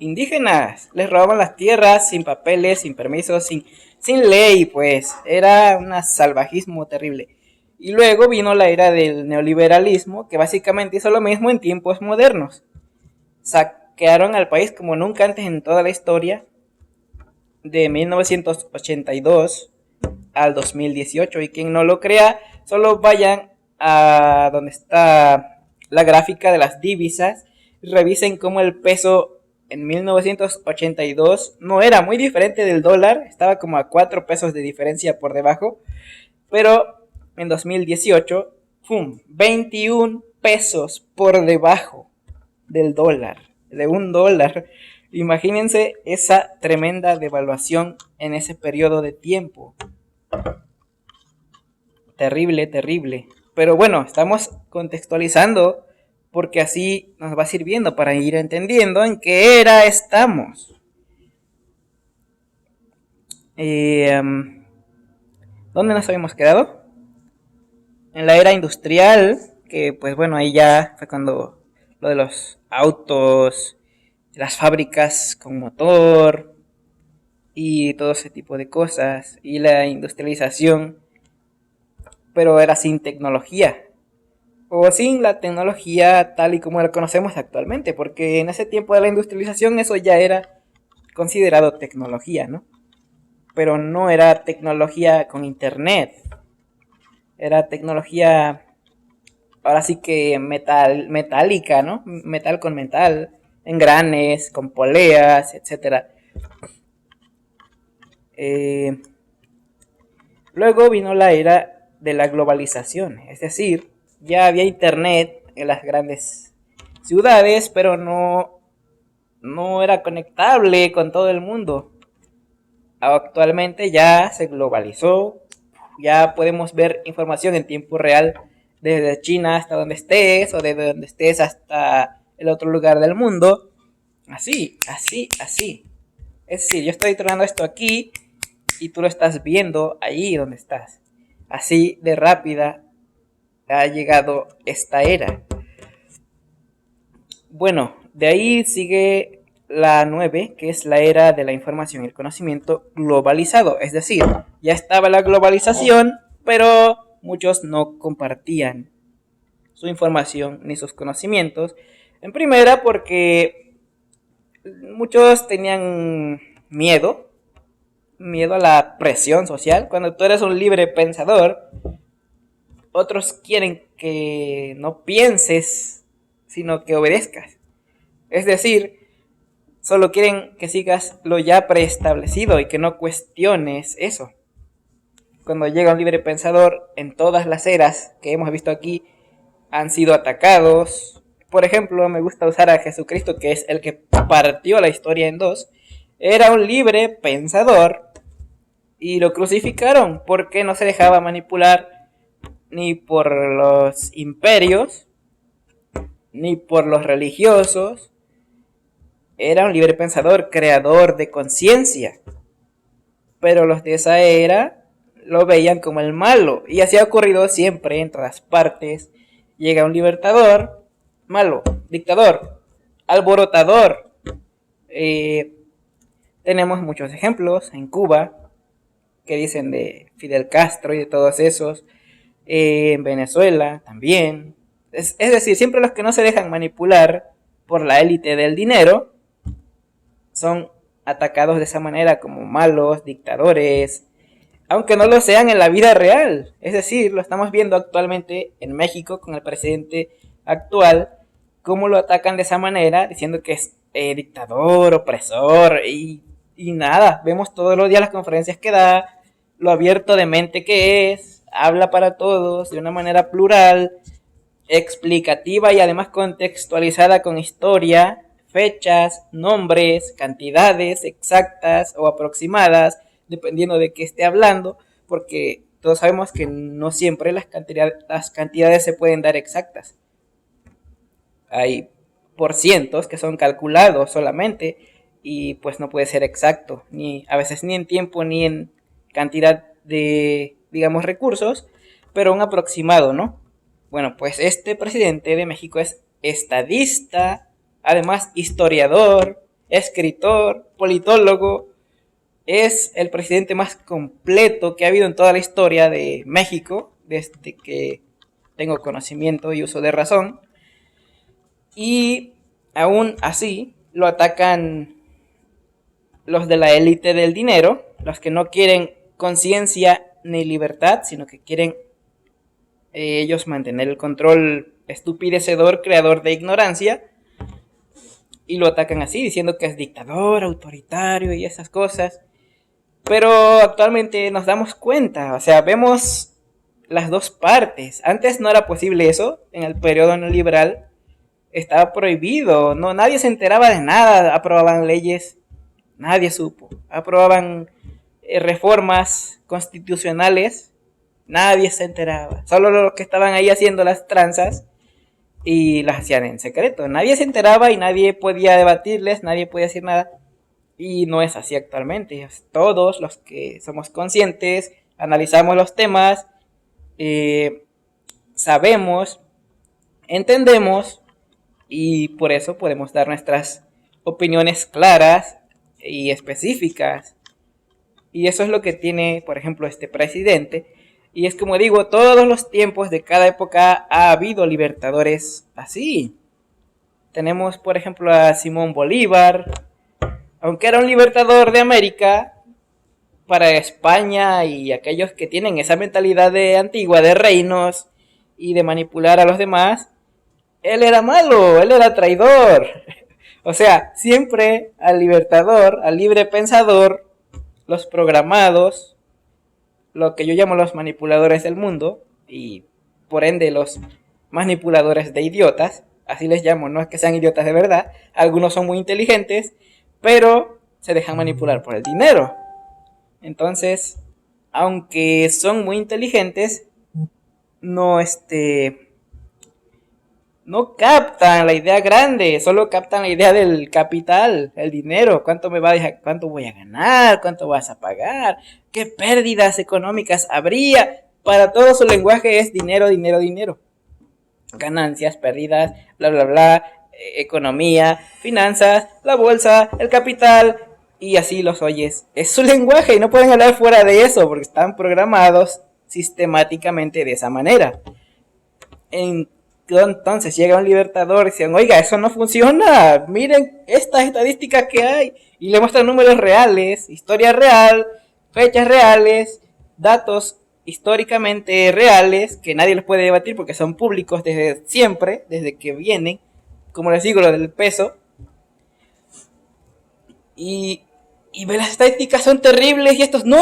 indígenas. Les robaban las tierras sin papeles, sin permisos, sin ley, pues era un salvajismo terrible. Y luego vino la era del neoliberalismo, que básicamente hizo lo mismo en tiempos modernos. Saquearon al país como nunca antes en toda la historia, de 1982 al 2018. Y quien no lo crea, solo vayan a donde está la gráfica de las divisas y revisen cómo el peso en 1982 no era muy diferente del dólar, estaba como a 4 pesos de diferencia por debajo, pero en 2018, ¡pum!, 21 pesos por debajo del dólar, de $1. Imagínense esa tremenda devaluación en ese periodo de tiempo. Terrible, terrible. Pero bueno, estamos contextualizando porque así nos va sirviendo para ir entendiendo en qué era estamos. ¿Dónde nos habíamos quedado? En la era industrial, que pues bueno, ahí ya fue cuando lo de los autos, las fábricas con motor y todo ese tipo de cosas, y la industrialización, pero era sin tecnología, o sin la tecnología tal y como la conocemos actualmente, porque en ese tiempo de la industrialización eso ya era considerado tecnología, ¿no? Pero no era tecnología con internet, era tecnología, ahora sí que metálica, ¿no? Metal con metal, engranes, con poleas, etcétera. Luego vino la era de la globalización, es decir, ya había internet en las grandes ciudades, pero no era conectable con todo el mundo. Actualmente ya se globalizó, ya podemos ver información en tiempo real desde China hasta donde estés, o desde donde estés hasta el otro lugar del mundo. Así. Es decir, yo estoy tronando esto aquí y tú lo estás viendo allí donde estás. Así de rápida ha llegado esta era. Bueno, de ahí sigue la 9, que es la era de la información y el conocimiento globalizado. Es decir, ya estaba la globalización, pero muchos no compartían su información ni sus conocimientos. En primera, porque muchos tenían miedo a la presión social. Cuando tú eres un libre pensador, otros quieren que no pienses, sino que obedezcas. Es decir, solo quieren que sigas lo ya preestablecido y que no cuestiones eso. Cuando llega un libre pensador, en todas las eras que hemos visto aquí, han sido atacados. Por ejemplo, me gusta usar a Jesucristo, que es el que partió la historia en dos. Era un libre pensador y lo crucificaron porque no se dejaba manipular ni por los imperios, ni por los religiosos. Era un libre pensador, creador de conciencia. Pero los de esa era lo veían como el malo. Y así ha ocurrido siempre, en todas partes. Llega un libertador, malo, dictador, alborotador. Tenemos muchos ejemplos en Cuba, que dicen de Fidel Castro y de todos esos. En Venezuela también. Es decir, siempre los que no se dejan manipular por la élite del dinero son atacados de esa manera como malos, dictadores, aunque no lo sean en la vida real. Es decir, lo estamos viendo actualmente en México con el presidente actual, cómo lo atacan de esa manera, diciendo que es dictador, opresor y nada. Vemos todos los días las conferencias que da, lo abierto de mente que es, habla para todos de una manera plural, explicativa y además contextualizada con historia, fechas, nombres, cantidades exactas o aproximadas dependiendo de qué esté hablando, porque todos sabemos que no siempre las cantidades se pueden dar exactas. Hay por cientos que son calculados solamente y pues no puede ser exacto, ni a veces ni en tiempo ni en cantidad de, digamos, recursos, pero un aproximado, ¿no? Bueno, pues este presidente de México es estadista, además historiador, escritor, politólogo, es el presidente más completo que ha habido en toda la historia de México, desde que tengo conocimiento y uso de razón. Y aún así lo atacan los de la élite del dinero, los que no quieren conciencia ni libertad, sino que quieren ellos mantener el control estupidecedor, creador de ignorancia, y lo atacan así, diciendo que es dictador, autoritario y esas cosas. Pero actualmente nos damos cuenta, o sea, vemos las dos partes. Antes no era posible eso, en el periodo neoliberal estaba prohibido, no, nadie se enteraba de nada, aprobaban leyes, nadie supo, aprobaban reformas constitucionales, nadie se enteraba, solo los que estaban ahí haciendo las tranzas y las hacían en secreto, nadie se enteraba y nadie podía debatirles, nadie podía decir nada. Y no es así actualmente. Todos los que somos conscientes, analizamos los temas, sabemos, entendemos y por eso podemos dar nuestras opiniones claras y específicas. Y eso es lo que tiene, por ejemplo, este presidente. Y es como digo, todos los tiempos de cada época ha habido libertadores así. Tenemos, por ejemplo, a Simón Bolívar. Aunque era un libertador de América, para España y aquellos que tienen esa mentalidad de antigua de reinos y de manipular a los demás, él era malo, él era traidor. O sea, siempre al libertador, al libre pensador, los programados, lo que yo llamo los manipuladores del mundo, y por ende los manipuladores de idiotas, así les llamo, no es que sean idiotas de verdad, algunos son muy inteligentes, pero se dejan manipular por el dinero. Entonces, aunque son muy inteligentes, no no captan la idea grande, solo captan la idea del capital, el dinero, cuánto me va a dejar, cuánto voy a ganar, cuánto vas a pagar, qué pérdidas económicas habría. Para todo su lenguaje es dinero, dinero, dinero. Ganancias, pérdidas, bla, bla, bla. Economía, finanzas, la bolsa, el capital, y así los oyes. Es su lenguaje y no pueden hablar fuera de eso porque están programados sistemáticamente de esa manera. Entonces llega un libertador y dicen, oiga, eso no funciona, miren estas estadísticas que hay, y le muestran números reales, historia real, fechas reales, datos históricamente reales que nadie los puede debatir porque son públicos desde siempre, desde que vienen. Como les digo, lo del peso. Y ve, las estadísticas son terribles y estos, no,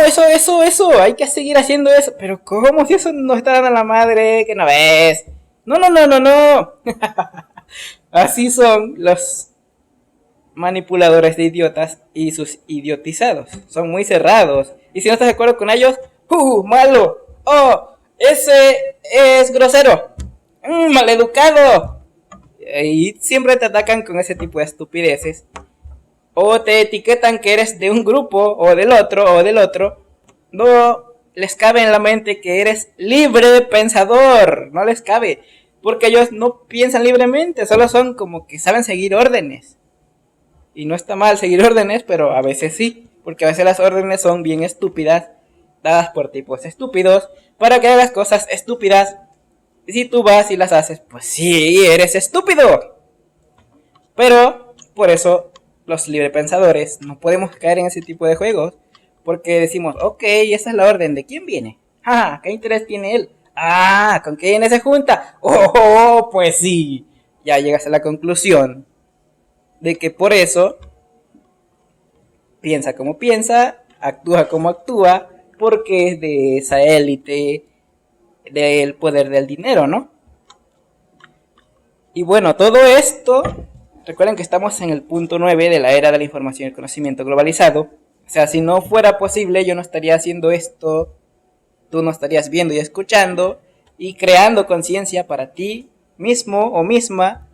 eso, hay que seguir haciendo eso. Pero ¿cómo? Si eso nos está dando la madre, que no ves. No. Así son los manipuladores de idiotas y sus idiotizados. Son muy cerrados. Y si no estás de acuerdo con ellos, malo. Oh, ese es grosero. Maleducado. Y siempre te atacan con ese tipo de estupideces. O te etiquetan que eres de un grupo o del otro. No les cabe en la mente que eres libre pensador. No les cabe. Porque ellos no piensan libremente. Solo son como que saben seguir órdenes. Y no está mal seguir órdenes, pero a veces sí. Porque a veces las órdenes son bien estúpidas. Dadas por tipos estúpidos. Para que hagas cosas estúpidas. Y si tú vas y las haces, pues sí, eres estúpido. Pero, por eso, los librepensadores no podemos caer en ese tipo de juegos. Porque decimos, ok, esa es la orden. ¿De quién viene? ¿Qué interés tiene él? ¿Con quién se junta? Oh, pues sí. Ya llegas a la conclusión de que por eso piensa como piensa, actúa como actúa, porque es de esa élite del poder del dinero, ¿no? Y bueno, todo esto, recuerden que estamos en el punto 9 de la era de la información y el conocimiento globalizado, O sea, si no fuera posible, yo no estaría haciendo esto, tú no estarías viendo y escuchando y creando conciencia para ti mismo o misma,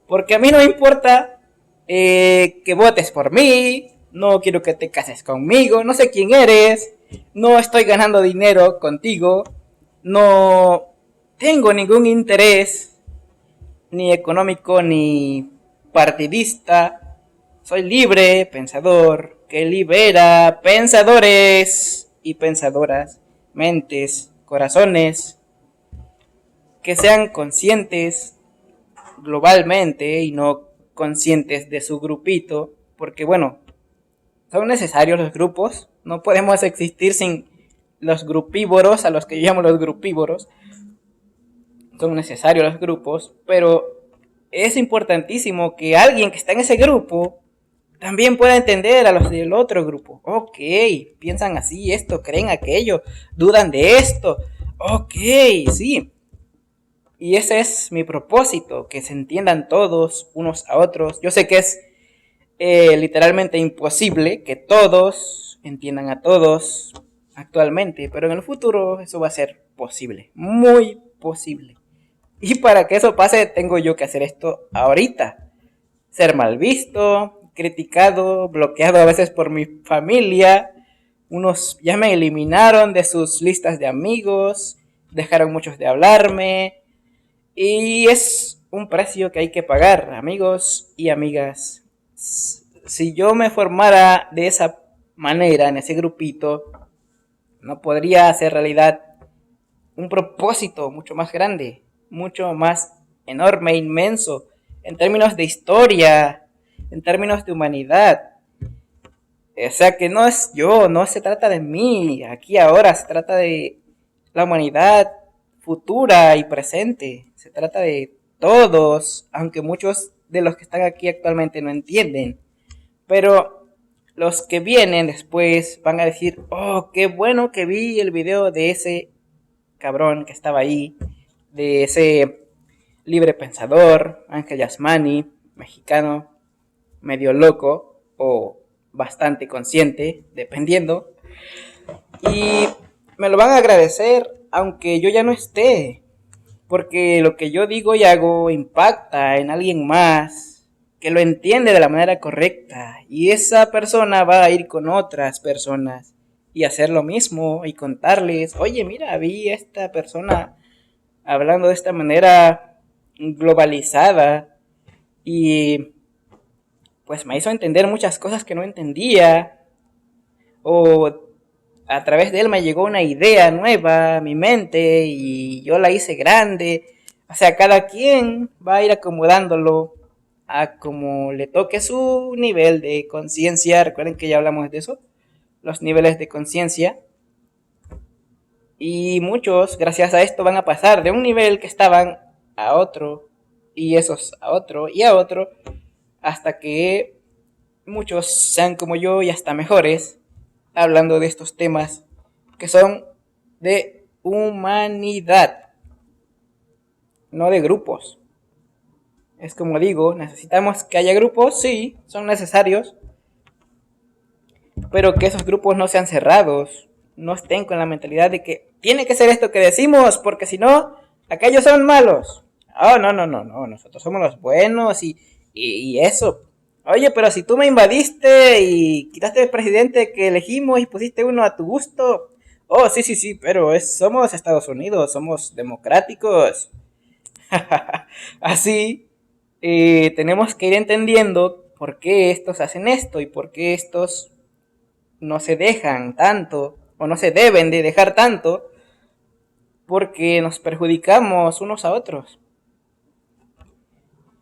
porque a mí no me importa que votes por mí, no quiero que te cases conmigo, no sé quién eres, no estoy ganando dinero contigo, no tengo ningún interés ni económico ni partidista. Soy libre, pensador, que libera pensadores y pensadoras, mentes, corazones, que sean conscientes globalmente y no conscientes de su grupito, porque bueno, son necesarios los grupos, no podemos existir sin los grupívoros, a los que yo llamo los grupívoros, son necesarios los grupos, pero es importantísimo que alguien que está en ese grupo también pueda entender a los del otro grupo. Ok, piensan así, esto, creen aquello, dudan de esto. Ok, sí. Y ese es mi propósito, que se entiendan todos unos a otros. Yo sé que es literalmente imposible que todos entiendan a todos actualmente, pero en el futuro eso va a ser posible, muy posible. Y para que eso pase, tengo yo que hacer esto ahorita. Ser mal visto, criticado, bloqueado a veces por mi familia. Unos ya me eliminaron de sus listas de amigos, dejaron muchos de hablarme. Y es un precio que hay que pagar, amigos y amigas. Si yo me formara de esa manera, en ese grupito, no podría hacer realidad un propósito mucho más grande, mucho más enorme, inmenso, en términos de historia, en términos de humanidad. O sea que no es yo, no se trata de mí, aquí ahora, se trata de la humanidad futura y presente, se trata de todos, aunque muchos de los que están aquí actualmente no entienden, pero los que vienen después van a decir, oh, qué bueno que vi el video de ese cabrón que estaba ahí, de ese libre pensador, Ángel Yasmani, mexicano, medio loco o bastante consciente, dependiendo. Y me lo van a agradecer aunque yo ya no esté, porque lo que yo digo y hago impacta en alguien más que lo entiende de la manera correcta y esa persona va a ir con otras personas y hacer lo mismo y contarles, oye, mira, vi a esta persona hablando de esta manera globalizada y pues me hizo entender muchas cosas que no entendía, o a través de él me llegó una idea nueva a mi mente y yo la hice grande. O sea, cada quien va a ir acomodándolo a como le toque su nivel de conciencia. Recuerden que ya hablamos de eso, los niveles de conciencia. Y muchos, gracias a esto, van a pasar de un nivel que estaban a otro, y esos a otro, y a otro, hasta que muchos sean como yo y hasta mejores, hablando de estos temas que son de humanidad, no de grupos. Es como digo, necesitamos que haya grupos, sí, son necesarios, pero que esos grupos no sean cerrados, no estén con la mentalidad de que tiene que ser esto que decimos, porque si no, aquellos son malos. Oh, no, no, no, no, nosotros somos los buenos y eso. Oye, pero si tú me invadiste y quitaste el presidente que elegimos y pusiste uno a tu gusto. Oh, sí, sí, sí, pero somos Estados Unidos, somos democráticos. Así, tenemos que ir entendiendo por qué estos hacen esto y por qué estos no se dejan tanto o no se deben de dejar tanto, porque nos perjudicamos unos a otros.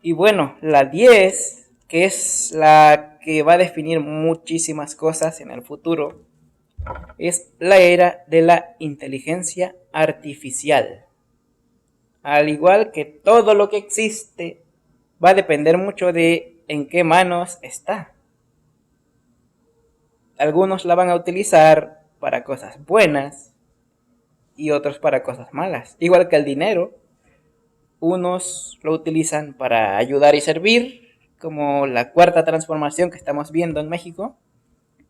Y bueno, la 10, que es la que va a definir muchísimas cosas en el futuro, es la era de la inteligencia artificial. Al igual que todo lo que existe, va a depender mucho de en qué manos está. Algunos la van a utilizar para cosas buenas y otros para cosas malas. Igual que el dinero, unos lo utilizan para ayudar y servir, como la cuarta transformación que estamos viendo en México,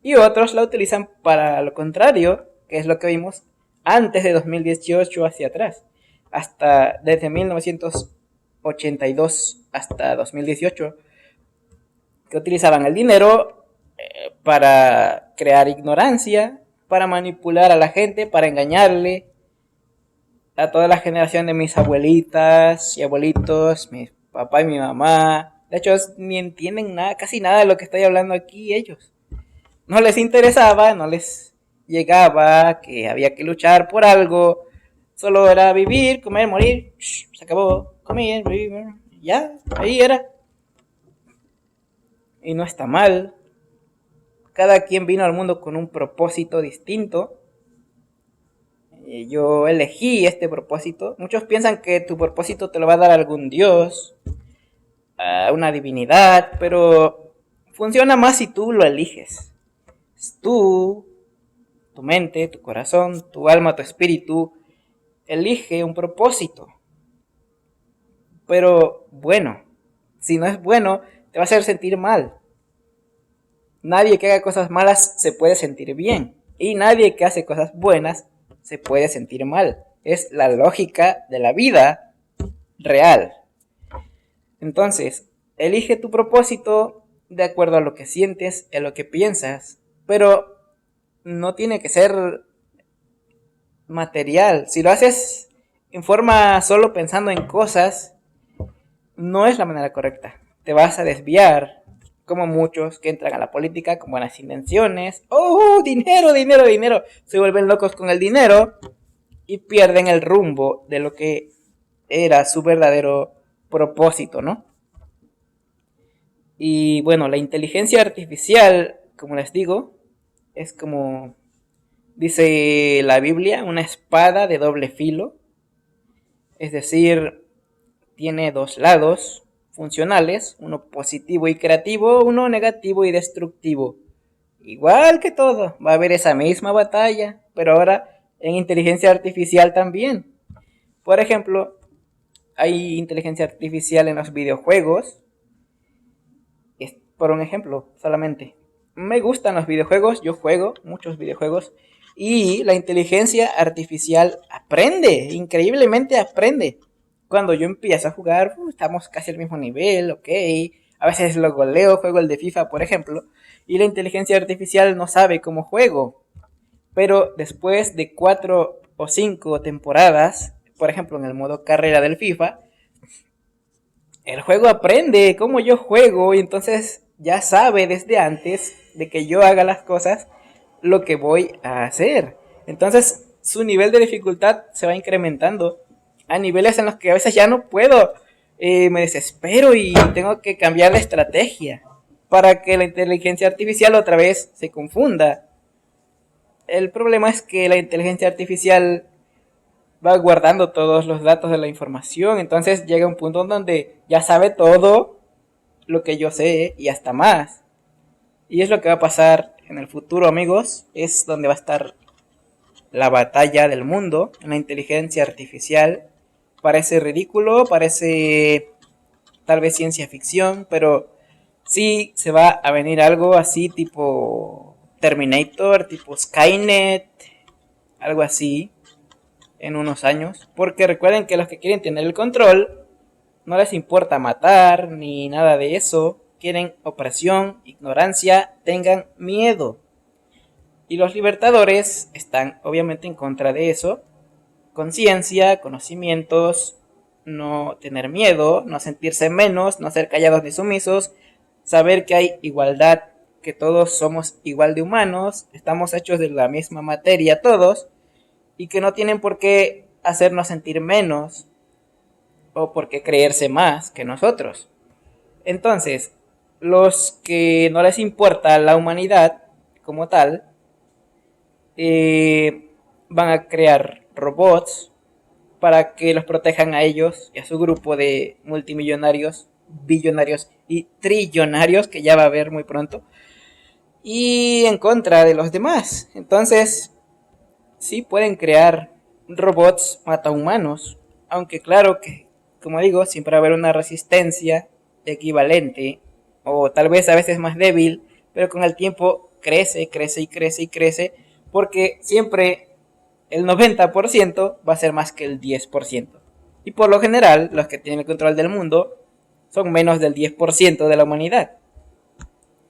y otros la utilizan para lo contrario, que es lo que vimos antes de 2018 hacia atrás, hasta desde 1982 hasta 2018, que utilizaban el dinero para crear ignorancia, para manipular a la gente, para engañarle a toda la generación de mis abuelitas y abuelitos, mi papá y mi mamá. De hecho, ni entienden nada, casi nada de lo que estoy hablando aquí ellos. No les interesaba, no les llegaba que había que luchar por algo. Solo era vivir, comer, morir. Se acabó. Comer, vivir. Ya, ahí era. Y no está mal. Cada quien vino al mundo con un propósito distinto. Yo elegí este propósito. Muchos piensan que tu propósito te lo va a dar algún dios, una divinidad, pero funciona más si tú lo eliges. Tú, tu mente, tu corazón, tu alma, tu espíritu, elige un propósito. Pero bueno, si no es bueno, te va a hacer sentir mal. Nadie que haga cosas malas se puede sentir bien. Y nadie que hace cosas buenas se puede sentir mal. Es la lógica de la vida real. Entonces, elige tu propósito de acuerdo a lo que sientes, a lo que piensas. Pero no tiene que ser material. Si lo haces en forma solo pensando en cosas, no es la manera correcta. Te vas a desviar, como muchos que entran a la política con buenas intenciones. ¡Oh, dinero, dinero, dinero! Se vuelven locos con el dinero y pierden el rumbo de lo que era su verdadero propósito, ¿no? Y bueno, la inteligencia artificial, como les digo, es como dice la Biblia, una espada de doble filo. Es decir, tiene dos lados funcionales, uno positivo y creativo, uno negativo y destructivo. Igual que todo, va a haber esa misma batalla, pero ahora en inteligencia artificial también. Por ejemplo, hay inteligencia artificial en los videojuegos. Es por un ejemplo solamente. Me gustan los videojuegos, yo juego muchos videojuegos y la inteligencia artificial aprende, increíblemente aprende. Cuando yo empiezo a jugar, estamos casi al mismo nivel, ok. A veces lo goleo, juego el de FIFA, por ejemplo, y la inteligencia artificial no sabe cómo juego. Pero después de 4 o 5 temporadas, por ejemplo en el modo carrera del FIFA, el juego aprende cómo yo juego y entonces ya sabe desde antes de que yo haga las cosas lo que voy a hacer. Entonces su nivel de dificultad se va incrementando a niveles en los que a veces ya no puedo. Me desespero y tengo que cambiar la estrategia para que la inteligencia artificial otra vez se confunda. El problema es que la inteligencia artificial va guardando todos los datos de la información, entonces llega un punto donde ya sabe todo lo que yo sé y hasta más. Y es lo que va a pasar en el futuro, amigos. Es donde va a estar la batalla del mundo en la inteligencia artificial. Parece ridículo, parece tal vez ciencia ficción, pero sí se va a venir algo así tipo Terminator, tipo Skynet, algo así en unos años. Porque recuerden que los que quieren tener el control no les importa matar ni nada de eso. Quieren opresión, ignorancia, tengan miedo. Y los libertadores están obviamente en contra de eso. Conciencia, conocimientos, no tener miedo, no sentirse menos, no ser callados ni sumisos, saber que hay igualdad, que todos somos igual de humanos, estamos hechos de la misma materia todos, y que no tienen por qué hacernos sentir menos o por qué creerse más que nosotros. Entonces, los que no les importa la humanidad como tal, van a crear robots para que los protejan a ellos y a su grupo de multimillonarios, billonarios y trillonarios que ya va a haber muy pronto, y en contra de los demás. Entonces, sí pueden crear robots matahumanos, aunque claro que, como digo, siempre va a haber una resistencia equivalente, o tal vez a veces más débil, pero con el tiempo crece, crece y crece y crece, porque siempre el 90% va a ser más que el 10%. Y por lo general, los que tienen el control del mundo son menos del 10% de la humanidad.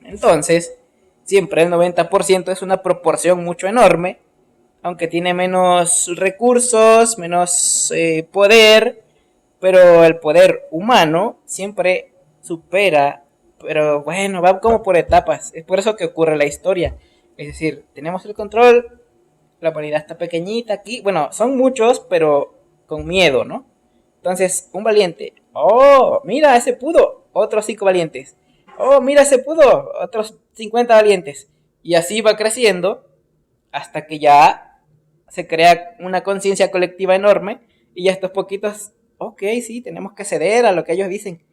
Entonces, siempre el 90% es una proporción mucho enorme, aunque tiene menos recursos, menos poder, pero el poder humano siempre supera, pero bueno, va como por etapas, es por eso que ocurre la historia. Es decir, tenemos el control, la humanidad está pequeñita aquí, bueno, son muchos, pero con miedo, ¿no? Entonces, un valiente, oh, mira, ese pudo, otros 5 valientes, oh, mira, ese pudo, otros 50 valientes, y así va creciendo hasta que ya se crea una conciencia colectiva enorme y ya estos poquitos, ok, sí, tenemos que ceder a lo que ellos dicen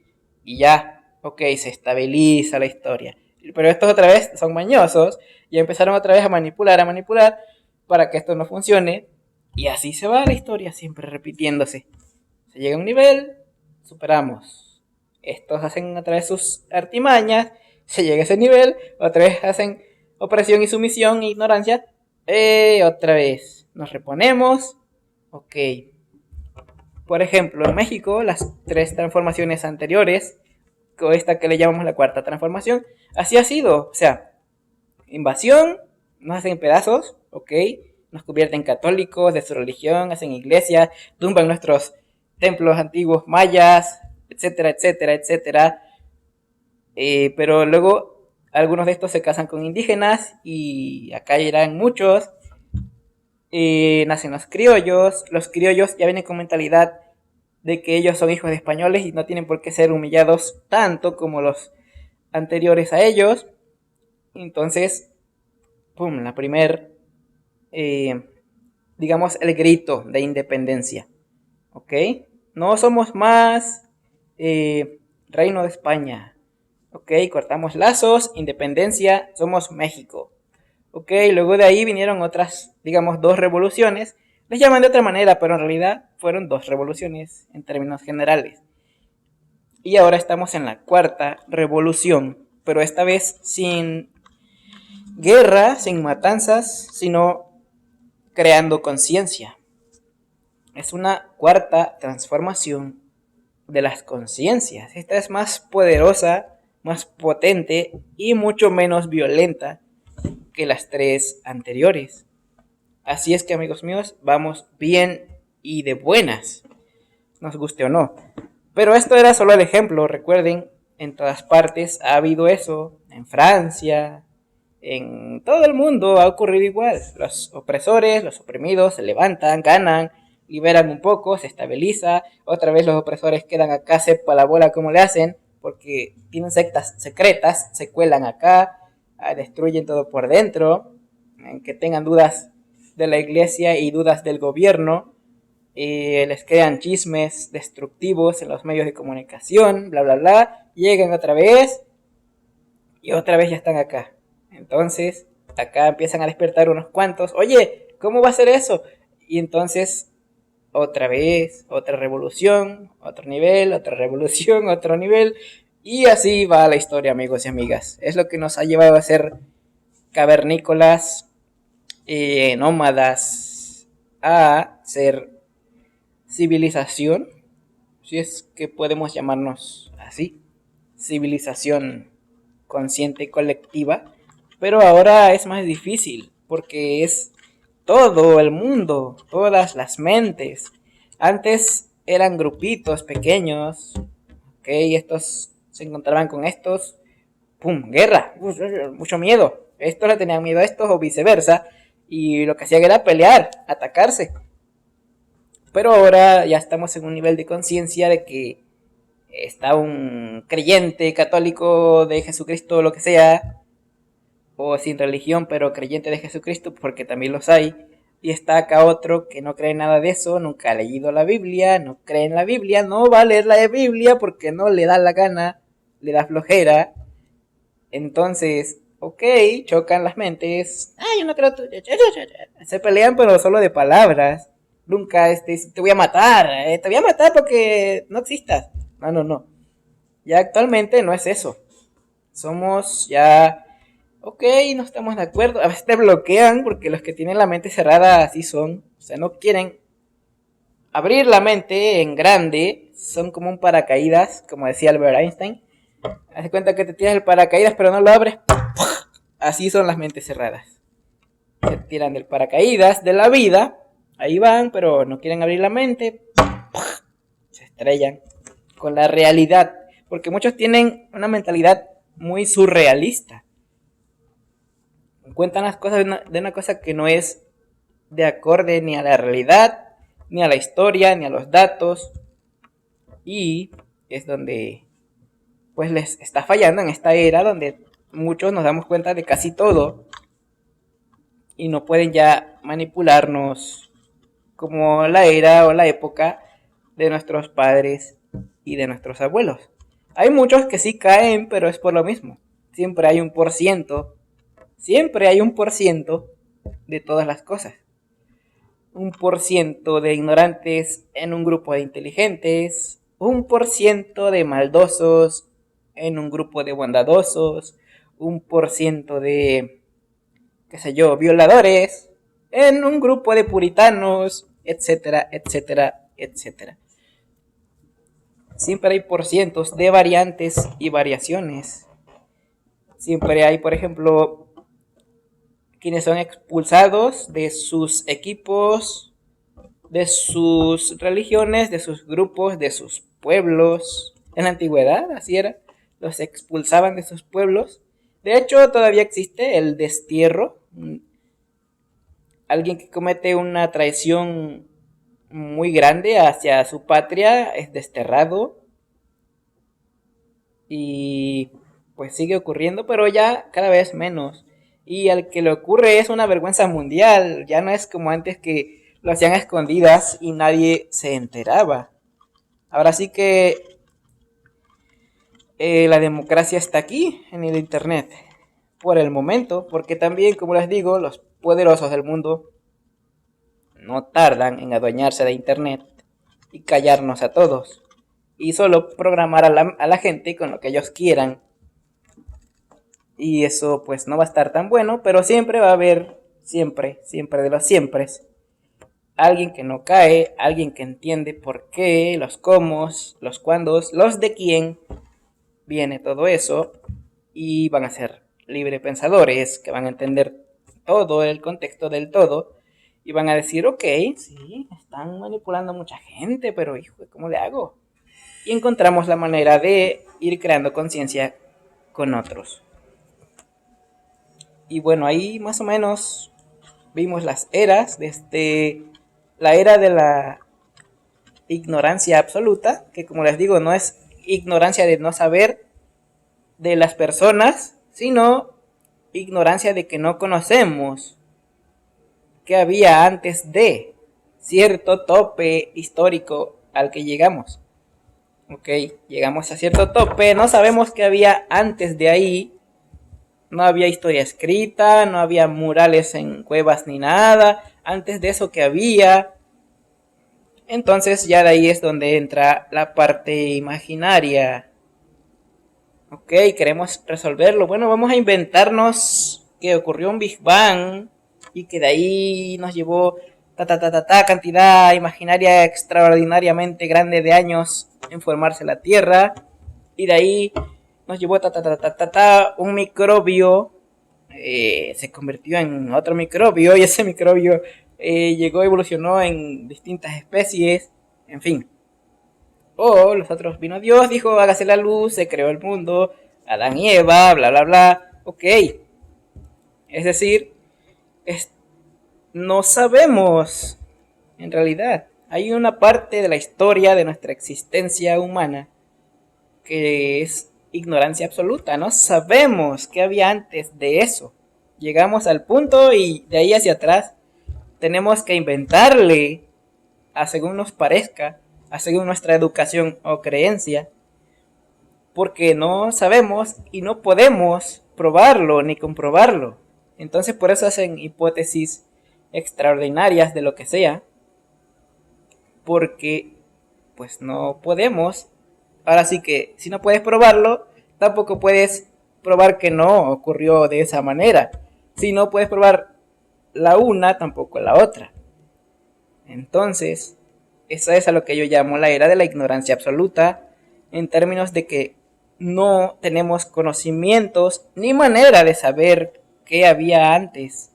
y ya, ok, se estabiliza la historia. Pero estos otra vez son mañosos y empezaron otra vez a manipular para que esto no funcione y así se va la historia siempre repitiéndose. Se llega a un nivel, superamos. Estos hacen otra vez sus artimañas, se llega a ese nivel, otra vez hacen opresión y sumisión e ignorancia. Otra vez nos reponemos. Ok. Por ejemplo, en México, las 3 transformaciones anteriores, con esta que le llamamos la cuarta transformación, así ha sido. O sea, invasión, nos hacen pedazos, ok, nos convierten católicos de su religión, hacen iglesias, tumban nuestros templos antiguos mayas, etcétera, etcétera, etcétera. Pero luego algunos de estos se casan con indígenas y acá irán muchos. Nacen los criollos ya vienen con mentalidad de que ellos son hijos de españoles y no tienen por qué ser humillados tanto como los anteriores a ellos. Entonces, pum, la primer, digamos, el grito de independencia, ¿ok? No somos más reino de España, ¿ok? Cortamos lazos, independencia, somos México. Ok, luego de ahí vinieron otras, digamos, 2 revoluciones. Les llaman de otra manera, pero en realidad fueron 2 revoluciones en términos generales. Y ahora estamos en la cuarta revolución, pero esta vez sin guerra, sin matanzas, sino creando conciencia. Es una cuarta transformación de las conciencias. Esta es más poderosa, más potente y mucho menos violenta que las 3 anteriores. Así es que, amigos míos, vamos bien y de buenas, nos guste o no. Pero esto era solo el ejemplo, recuerden, en todas partes ha habido eso, en Francia, en todo el mundo ha ocurrido igual. Los opresores, los oprimidos se levantan, ganan, liberan un poco, se estabiliza, otra vez los opresores quedan acá, sepa la bola como le hacen, porque tienen sectas secretas, se cuelan acá, destruyen todo por dentro, en que tengan dudas de la iglesia y dudas del gobierno, les crean chismes destructivos en los medios de comunicación, bla bla bla, llegan otra vez y otra vez ya están acá. Entonces, acá empiezan a despertar unos cuantos, oye, ¿cómo va a ser eso? Y entonces, otra vez, otra revolución, otro nivel, otra revolución, otro nivel, y así va la historia, amigos y amigas. Es lo que nos ha llevado a ser cavernícolas, nómadas, a ser civilización, si es que podemos llamarnos así, civilización consciente colectiva, pero ahora es más difícil porque es todo el mundo, todas las mentes. Antes eran grupitos pequeños, ok, estos se encontraban con estos, pum, guerra, mucho miedo. Estos le tenían miedo a estos o viceversa, y lo que hacían era pelear, atacarse. Pero ahora ya estamos en un nivel de conciencia de que está un creyente católico de Jesucristo, lo que sea, o sin religión, pero creyente de Jesucristo, porque también los hay. Y está acá otro que no cree en nada de eso, nunca ha leído la Biblia, no cree en la Biblia, no va a leer la Biblia porque no le da la gana, le da flojera. Entonces, ok, chocan las mentes. Ay, yo no creo. Se pelean, pero solo de palabras. Nunca te voy a matar, te voy a matar porque no existas. No. Ya actualmente no es eso. Somos ya Ok, no estamos de acuerdo. A veces te bloquean porque los que tienen la mente cerrada así son. O sea, no quieren abrir la mente en grande. Son como un paracaídas, como decía Albert Einstein. Haz de cuenta que te tiras el paracaídas pero no lo abres. Así son las mentes cerradas. Se tiran del paracaídas de la vida. Ahí van, pero no quieren abrir la mente. Se estrellan con la realidad. Porque muchos tienen una mentalidad muy surrealista. Cuentan las cosas de una cosa que no es de acorde ni a la realidad, ni a la historia, ni a los datos. Y es donde pues les está fallando en esta era donde muchos nos damos cuenta de casi todo y no pueden ya manipularnos como la era o la época de nuestros padres y de nuestros abuelos. Hay muchos que sí caen, pero es por lo mismo. Siempre hay un por ciento, siempre hay un por ciento de todas las cosas. Un por ciento de ignorantes en un grupo de inteligentes, un por ciento de maldosos en un grupo de bondadosos, un por ciento de, qué sé yo, violadores en un grupo de puritanos, etcétera, etcétera, etcétera. Siempre hay por cientos de variantes y variaciones. Siempre hay, por ejemplo, quienes son expulsados de sus equipos, de sus religiones, de sus grupos, de sus pueblos. En la antigüedad, así era, los expulsaban de sus pueblos. De hecho, todavía existe el destierro. Alguien que comete una traición muy grande hacia su patria es desterrado. Y pues sigue ocurriendo, pero ya cada vez menos. Y al que le ocurre es una vergüenza mundial. Ya no es como antes que lo hacían a escondidas y nadie se enteraba. Ahora sí que la democracia está aquí, en el internet. Por el momento, porque también, como les digo, los poderosos del mundo no tardan en adueñarse de internet y callarnos a todos. Y solo programar a la gente con lo que ellos quieran. Y eso pues no va a estar tan bueno, pero siempre va a haber, siempre, siempre de los siempre, alguien que no cae, alguien que entiende por qué, los cómo, los cuándos, los de quién viene todo eso. Y van a ser libre pensadores, que van a entender todo el contexto del todo. Y van a decir, ok, sí, están manipulando a mucha gente, pero hijo, ¿cómo le hago? Y encontramos la manera de ir creando conciencia con otros. Y bueno, ahí más o menos vimos las eras, desde la era de la ignorancia absoluta, que como les digo, no es ignorancia de no saber de las personas, sino ignorancia de que no conocemos qué había antes de cierto tope histórico al que llegamos. Ok, llegamos a cierto tope, no sabemos qué había antes de ahí. No había historia escrita, no había murales en cuevas ni nada. Antes de eso, que había. Entonces ya de ahí es donde entra la parte imaginaria. Ok, queremos resolverlo. Bueno, vamos a inventarnos que ocurrió un Big Bang y que de ahí nos llevó cantidad imaginaria extraordinariamente grande de años en formarse la Tierra. Y de ahí nos llevó un microbio, se convirtió en otro microbio y ese microbio llegó, evolucionó en distintas especies, en fin. O los otros vino Dios, dijo hágase la luz, se creó el mundo, Adán y Eva, bla bla bla, ok. Es decir, no sabemos en realidad. Hay una parte de la historia de nuestra existencia humana que es ignorancia absoluta, no sabemos qué había antes de eso. Llegamos al punto y de ahí hacia atrás tenemos que inventarle a según nos parezca, a según nuestra educación o creencia, porque no sabemos y no podemos probarlo ni comprobarlo. Entonces por eso hacen hipótesis extraordinarias de lo que sea, porque pues no podemos. Ahora sí que si no puedes probarlo, tampoco puedes probar que no ocurrió de esa manera. Si no puedes probar la una, tampoco la otra. Entonces, eso es a lo que yo llamo la era de la ignorancia absoluta, en términos de que no tenemos conocimientos ni manera de saber qué había antes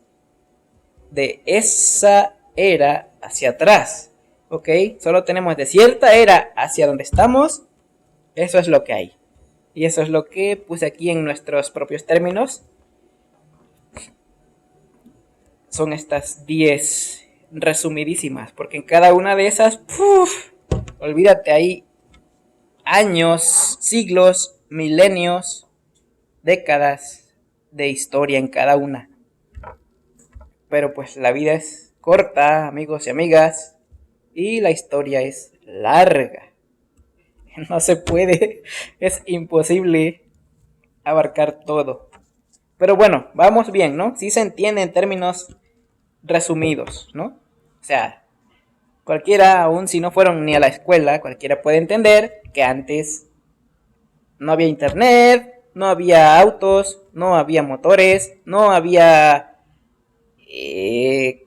de esa era hacia atrás. ¿Ok? Solo tenemos de cierta era hacia donde estamos. Eso es lo que hay. Y eso es lo que puse aquí en nuestros propios términos. Son estas 10 resumidísimas. Porque en cada una de esas, olvídate, hay años, siglos, milenios, décadas de historia en cada una. Pero pues la vida es corta, amigos y amigas. Y la historia es larga. No se puede, es imposible abarcar todo. Pero bueno, vamos bien, ¿no? Sí se entiende en términos resumidos, ¿no? O sea, cualquiera, aun si no fueron ni a la escuela, cualquiera puede entender que antes no había internet, no había autos, no había motores, no había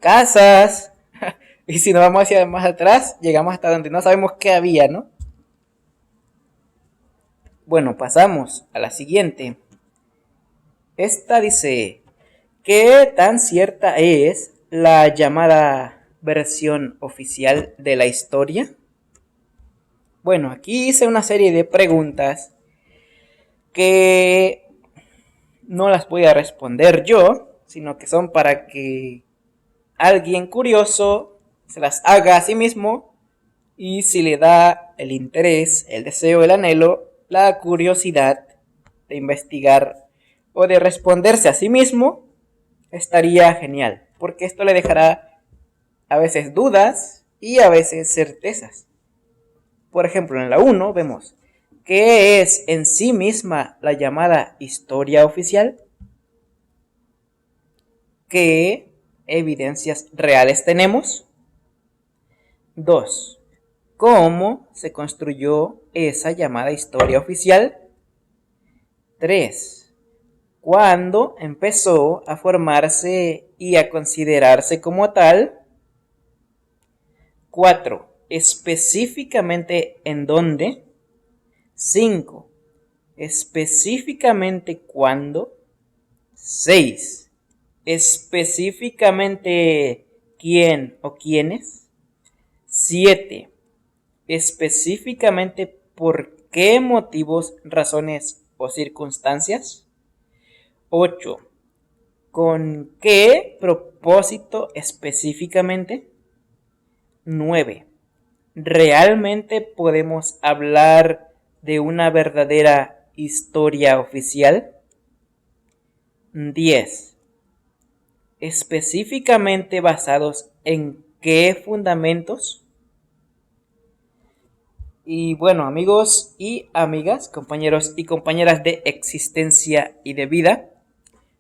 casas. Y si nos vamos hacia más atrás, llegamos hasta donde no sabemos qué había, ¿no? Bueno, pasamos a la siguiente. Esta dice, ¿qué tan cierta es la llamada versión oficial de la historia? Bueno, aquí hice una serie de preguntas que no las voy a responder yo, sino que son para que alguien curioso se las haga a sí mismo y si le da el interés, el deseo, el anhelo, la curiosidad de investigar o de responderse a sí mismo, estaría genial, porque esto le dejará a veces dudas y a veces certezas. Por ejemplo, en la 1 vemos ¿qué es en sí misma la llamada historia oficial? ¿Qué evidencias reales tenemos? 2. ¿Cómo se construyó esa llamada historia oficial? 3. ¿Cuándo empezó a formarse y a considerarse como tal? 4. ¿Específicamente en dónde? 5. ¿Específicamente cuándo? 6. ¿Específicamente quién o quiénes? 7. ¿Específicamente por qué motivos, razones o circunstancias? 8. ¿Con qué propósito específicamente? 9. ¿Realmente podemos hablar de una verdadera historia oficial? 10. ¿Específicamente basados en qué fundamentos? Y bueno, amigos y amigas, compañeros y compañeras de existencia y de vida,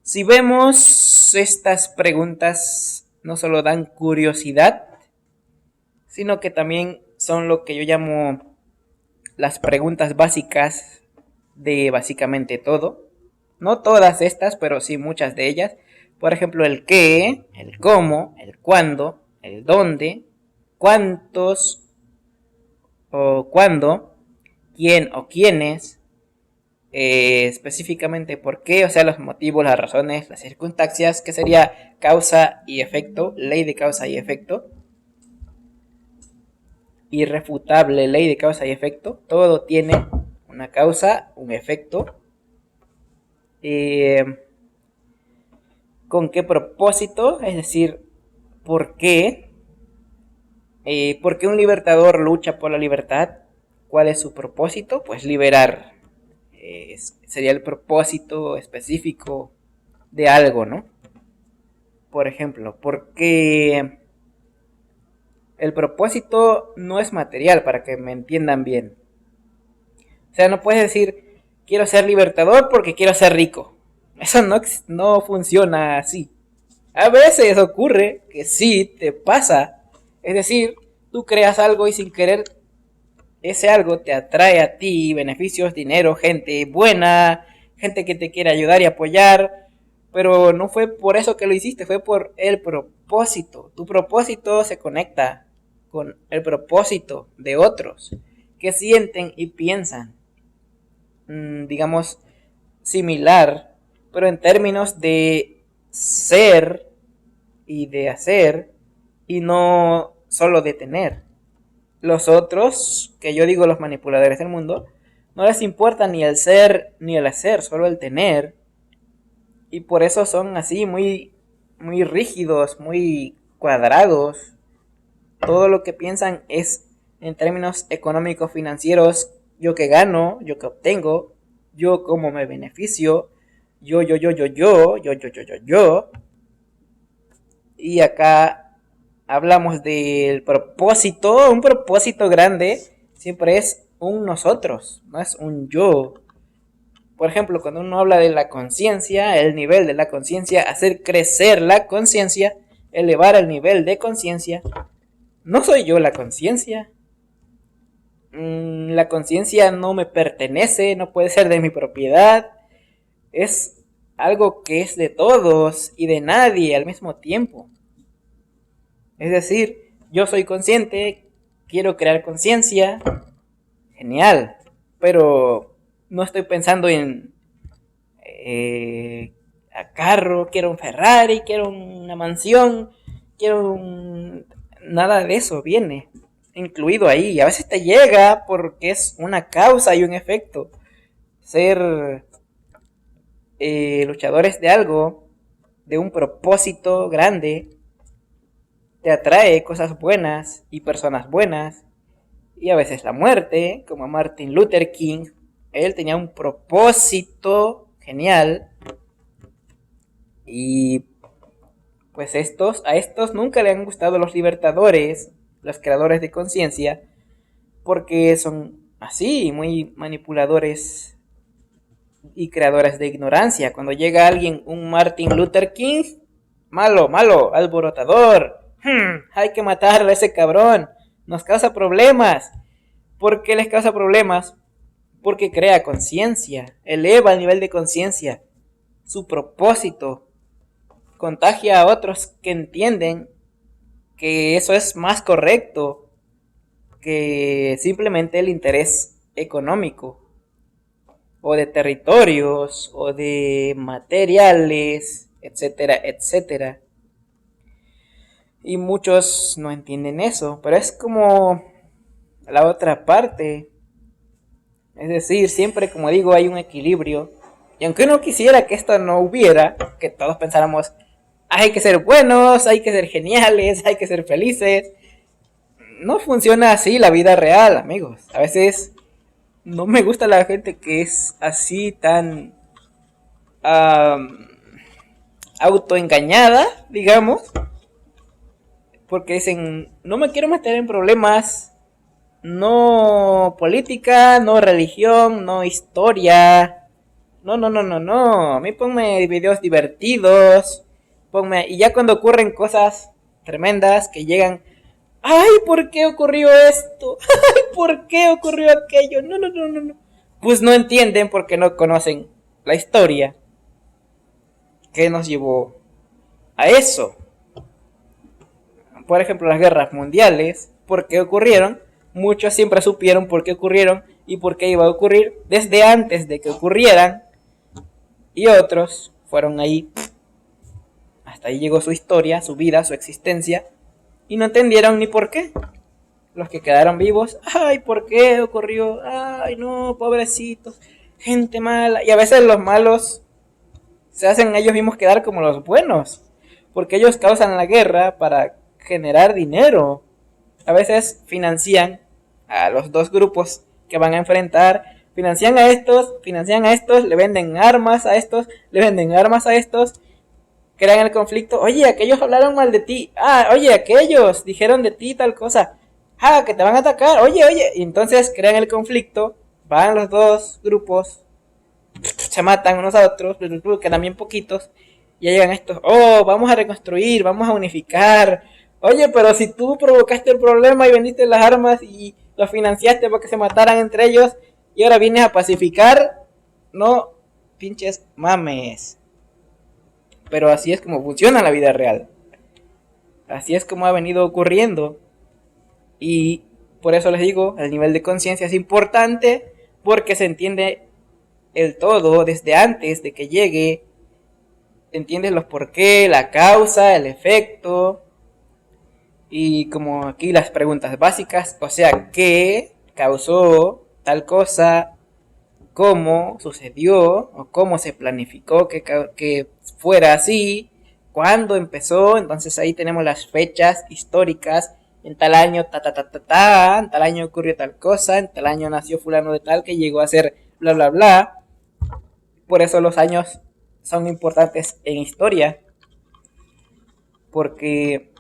si vemos estas preguntas no solo dan curiosidad, sino que también son lo que yo llamo las preguntas básicas de básicamente todo. No todas estas, pero sí muchas de ellas. Por ejemplo, el qué, el cómo, el cuándo, el dónde, cuántos o cuándo, quién o quiénes, específicamente por qué, o sea, los motivos, las razones, las circunstancias, que sería causa y efecto, ley de causa y efecto, irrefutable ley de causa y efecto, todo tiene una causa, un efecto, con qué propósito, es decir, por qué, por qué un libertador lucha por la libertad, cuál es su propósito, pues liberar. Sería el propósito específico de algo, ¿no? Por ejemplo, porque el propósito no es material, para que me entiendan bien. O sea, no puedes decir, quiero ser libertador porque quiero ser rico. Eso no funciona así. A veces ocurre que sí te pasa. Es decir, tú creas algo y sin querer ese algo te atrae a ti beneficios, dinero, gente buena, gente que te quiere ayudar y apoyar, pero no fue por eso que lo hiciste, fue por el propósito. Tu propósito se conecta con el propósito de otros que sienten y piensan, digamos, similar, pero en términos de ser y de hacer y no solo de tener. Los otros, que yo digo los manipuladores del mundo, no les importa ni el ser ni el hacer, solo el tener. Y por eso son así muy, muy rígidos, muy cuadrados. Todo lo que piensan es en términos económicos, financieros, yo que gano, yo que obtengo, yo cómo me beneficio, yo. Y acá hablamos del propósito, un propósito grande siempre es un nosotros, no es un yo. Por ejemplo, cuando uno habla de la conciencia, el nivel de la conciencia, hacer crecer la conciencia, elevar el nivel de conciencia, no soy yo la conciencia. La conciencia no me pertenece, no puede ser de mi propiedad. Es algo que es de todos y de nadie al mismo tiempo. Es decir, yo soy consciente, quiero crear conciencia, genial, pero no estoy pensando en a carro, quiero un Ferrari, quiero una mansión, nada de eso viene incluido ahí. A veces te llega porque es una causa y un efecto. Ser luchadores de algo, de un propósito grande, te atrae cosas buenas y personas buenas. Y a veces la muerte, como Martin Luther King, él tenía un propósito genial. Y pues a estos nunca le han gustado los libertadores, los creadores de conciencia, porque son así, muy manipuladores y creadores de ignorancia. Cuando llega alguien, un Martin Luther King, malo, alborotador, hay que matarle a ese cabrón, nos causa problemas. ¿Por qué les causa problemas? Porque crea conciencia, eleva el nivel de conciencia, su propósito, contagia a otros que entienden que eso es más correcto que simplemente el interés económico, o de territorios, o de materiales, etcétera, etcétera. Y muchos no entienden eso, pero es como la otra parte. Es decir, siempre, como digo, hay un equilibrio. Y aunque uno quisiera que esto no hubiera, que todos pensáramos, hay que ser buenos, hay que ser geniales, hay que ser felices, no funciona así la vida real, amigos. A veces no me gusta la gente que es así tan autoengañada, digamos, porque dicen, no me quiero meter en problemas, no política, no religión, no historia, no, a mí ponme videos divertidos, y ya cuando ocurren cosas tremendas que llegan, ay, ¿por qué ocurrió esto? Ay, ¿por qué ocurrió aquello? No. Pues no entienden porque no conocen la historia que nos llevó a eso. Por ejemplo, las guerras mundiales, ¿por qué ocurrieron? Muchos siempre supieron por qué ocurrieron y por qué iba a ocurrir desde antes de que ocurrieran. Y otros fueron ahí, hasta ahí llegó su historia, su vida, su existencia, y no entendieron ni por qué. Los que quedaron vivos, ay, ¿por qué ocurrió? Ay, no, pobrecitos, gente mala. Y a veces los malos se hacen ellos mismos quedar como los buenos, porque ellos causan la guerra para generar dinero. A veces financian a los dos grupos que van a enfrentar, financian a estos, le venden armas a estos, crean el conflicto. Oye, aquellos hablaron mal de ti. Oye, aquellos dijeron de ti tal cosa. Que te van a atacar. Oye. Y entonces crean el conflicto, van los dos grupos, se matan unos a otros, quedan bien poquitos, y llegan estos, vamos a reconstruir, vamos a unificar. Oye, pero si tú provocaste el problema y vendiste las armas y los financiaste para que se mataran entre ellos, y ahora vienes a pacificar, no, pinches mames. Pero así es como funciona la vida real. Así es como ha venido ocurriendo. Y por eso les digo, el nivel de conciencia es importante porque se entiende el todo desde antes de que llegue. Entiendes los por qué, la causa, el efecto. Y como aquí las preguntas básicas, o sea, ¿qué causó tal cosa? ¿Cómo sucedió? ¿O cómo se planificó que fuera así? ¿Cuándo empezó? Entonces ahí tenemos las fechas históricas. En tal año, en tal año ocurrió tal cosa, en tal año nació fulano de tal que llegó a ser bla, bla, bla. Por eso los años son importantes en historia. Porque,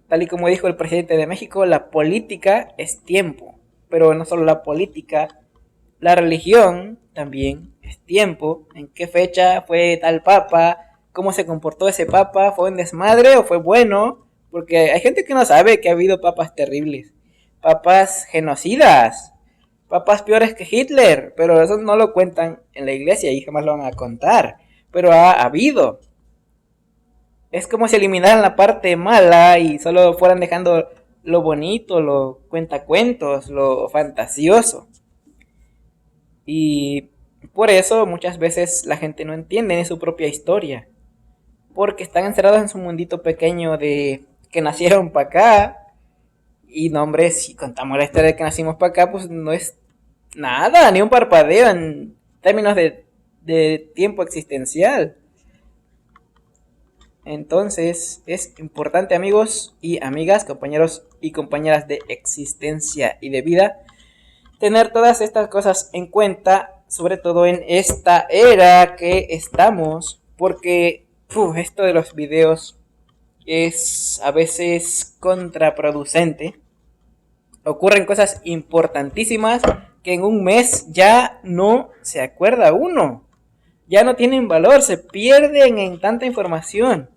tal y como dijo el presidente de México, la política es tiempo. Pero no solo la política, la religión también es tiempo. ¿En qué fecha fue tal papa? ¿Cómo se comportó ese papa? ¿Fue un desmadre o fue bueno? Porque hay gente que no sabe que ha habido papas terribles. Papas genocidas. Papas peores que Hitler. Pero eso no lo cuentan en la iglesia y jamás lo van a contar. Pero ha habido. Es como si eliminaran la parte mala y solo fueran dejando lo bonito, lo cuentacuentos, lo fantasioso. Y por eso muchas veces la gente no entiende ni su propia historia. Porque están encerrados en su mundito pequeño de que nacieron para acá. Y no, hombre, si contamos la historia de que nacimos para acá, pues no es nada, ni un parpadeo en términos de tiempo existencial. Entonces es importante, amigos y amigas, compañeros y compañeras de existencia y de vida, tener todas estas cosas en cuenta, sobre todo en esta era que estamos, porque esto de los videos es a veces contraproducente. Ocurren cosas importantísimas que en un mes ya no se acuerda uno. Ya no tienen valor, se pierden en tanta información.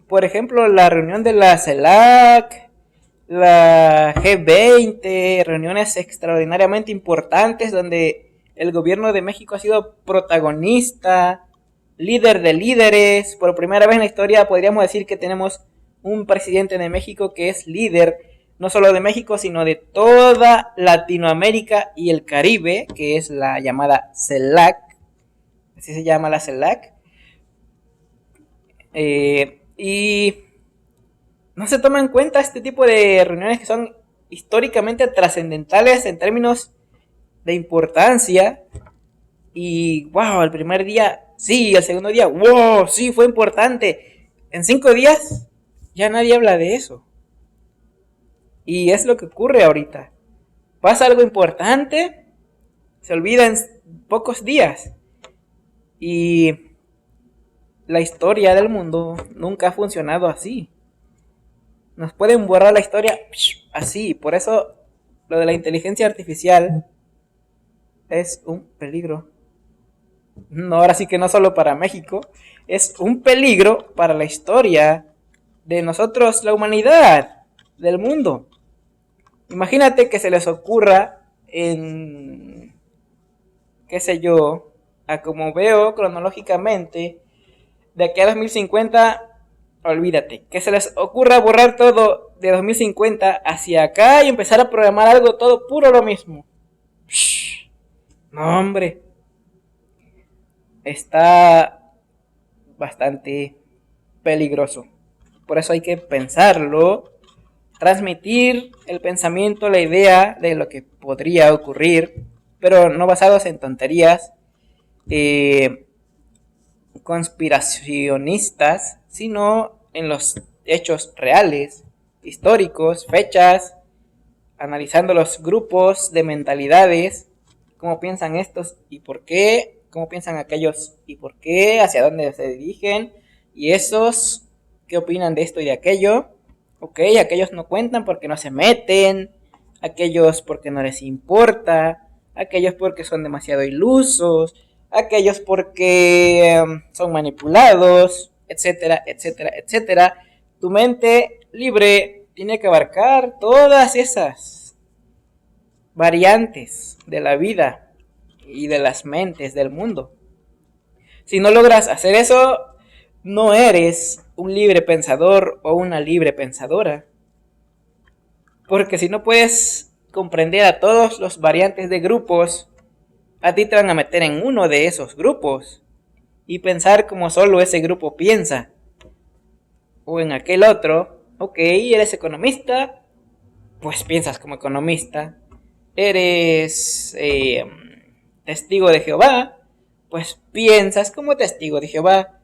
Por ejemplo, la reunión de la CELAC, la G20, reuniones extraordinariamente importantes donde el gobierno de México ha sido protagonista, líder de líderes. Por primera vez en la historia podríamos decir que tenemos un presidente de México que es líder no solo de México, sino de toda Latinoamérica y el Caribe, que es la llamada CELAC. Así se llama la CELAC. Y no se toma en cuenta este tipo de reuniones que son históricamente trascendentales en términos de importancia. Y wow, el primer día sí, el segundo día wow, sí, fue importante. En 5 días ya nadie habla de eso. Y es lo que ocurre ahorita. Pasa algo importante, se olvida en pocos días. Y la historia del mundo nunca ha funcionado así. Nos pueden borrar la historia así. Por eso lo de la inteligencia artificial es un peligro. No, ahora sí que no solo para México, es un peligro para la historia de nosotros, la humanidad, del mundo. Imagínate que se les ocurra en, qué sé yo, a como veo cronológicamente, de aquí a 2050, olvídate, que se les ocurra borrar todo de 2050 hacia acá y empezar a programar algo todo puro lo mismo. No, hombre, está bastante peligroso. Por eso hay que pensarlo, transmitir el pensamiento, la idea de lo que podría ocurrir, pero no basados en tonterías conspiracionistas, sino en los hechos reales, históricos, fechas, analizando los grupos de mentalidades, cómo piensan estos y por qué, cómo piensan aquellos y por qué, hacia dónde se dirigen, y esos, qué opinan de esto y de aquello. Ok, aquellos no cuentan porque no se meten, aquellos porque no les importa, aquellos porque son demasiado ilusos, aquellos porque son manipulados, etcétera, etcétera, etcétera. Tu mente libre tiene que abarcar todas esas variantes de la vida y de las mentes del mundo. Si no logras hacer eso, no eres un libre pensador o una libre pensadora. Porque si no puedes comprender a todos los variantes de grupos, a ti te van a meter en uno de esos grupos y pensar como solo ese grupo piensa. O en aquel otro, ok, eres economista, pues piensas como economista. Eres testigo de Jehová, pues piensas como testigo de Jehová.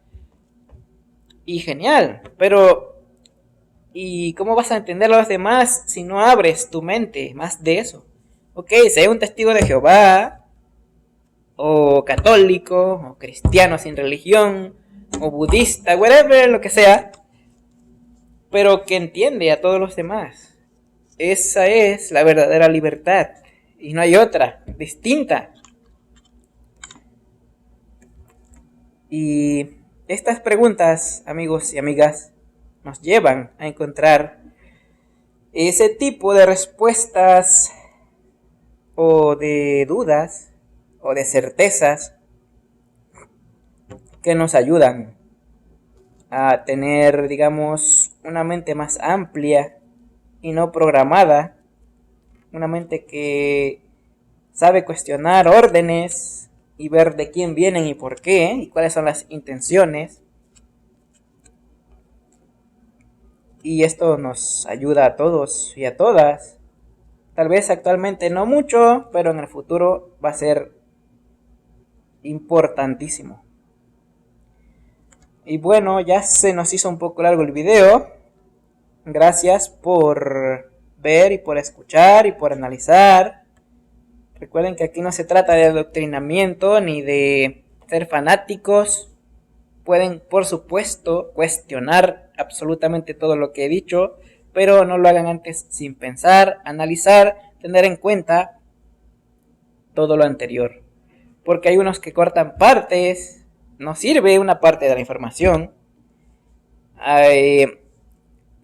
Y genial, pero ¿y cómo vas a entender a los demás si no abres tu mente más de eso? Ok, sé un testigo de Jehová, o católico, o cristiano sin religión, o budista, whatever, lo que sea, pero que entiende a todos los demás. Esa es la verdadera libertad, y no hay otra, distinta. Y estas preguntas, amigos y amigas, nos llevan a encontrar ese tipo de respuestas o de dudas o de certezas que nos ayudan a tener, digamos, una mente más amplia y no programada, una mente que sabe cuestionar órdenes y ver de quién vienen y por qué y cuáles son las intenciones. Y esto nos ayuda a todos y a todas. Tal vez actualmente no mucho, pero en el futuro va a ser importantísimo. Y bueno, ya se nos hizo un poco largo el video. Gracias por ver y por escuchar y por analizar. Recuerden que aquí no se trata de adoctrinamiento ni de ser fanáticos. Pueden, por supuesto, cuestionar absolutamente todo lo que he dicho, pero no lo hagan antes sin pensar, analizar, tener en cuenta todo lo anterior. Porque hay unos que cortan partes, no sirve una parte de la información.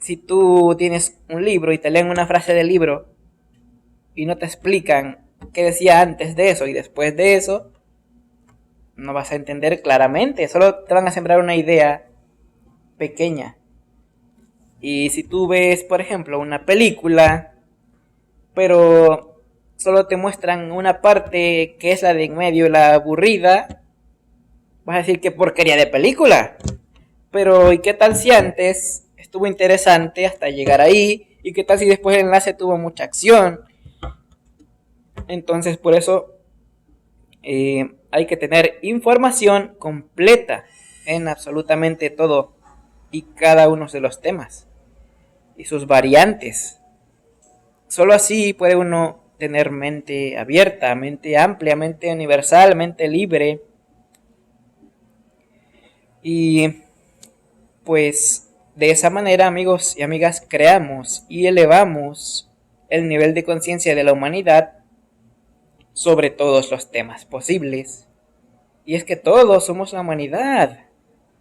Si tú tienes un libro y te leen una frase del libro y no te explican qué decía antes de eso y después de eso, no vas a entender claramente, solo te van a sembrar una idea pequeña. Y si tú ves, por ejemplo, una película, pero solo te muestran una parte que es la de en medio, la aburrida, vas a decir qué porquería de película. Pero ¿y qué tal si antes estuvo interesante hasta llegar ahí? ¿Y qué tal si después el enlace tuvo mucha acción? Entonces por eso hay que tener información completa en absolutamente todo y cada uno de los temas y sus variantes. Solo así puede uno tener mente abierta, mente amplia, mente universal, mente libre. Y pues de esa manera, amigos y amigas, creamos y elevamos el nivel de conciencia de la humanidad sobre todos los temas posibles. Y es que todos somos la humanidad.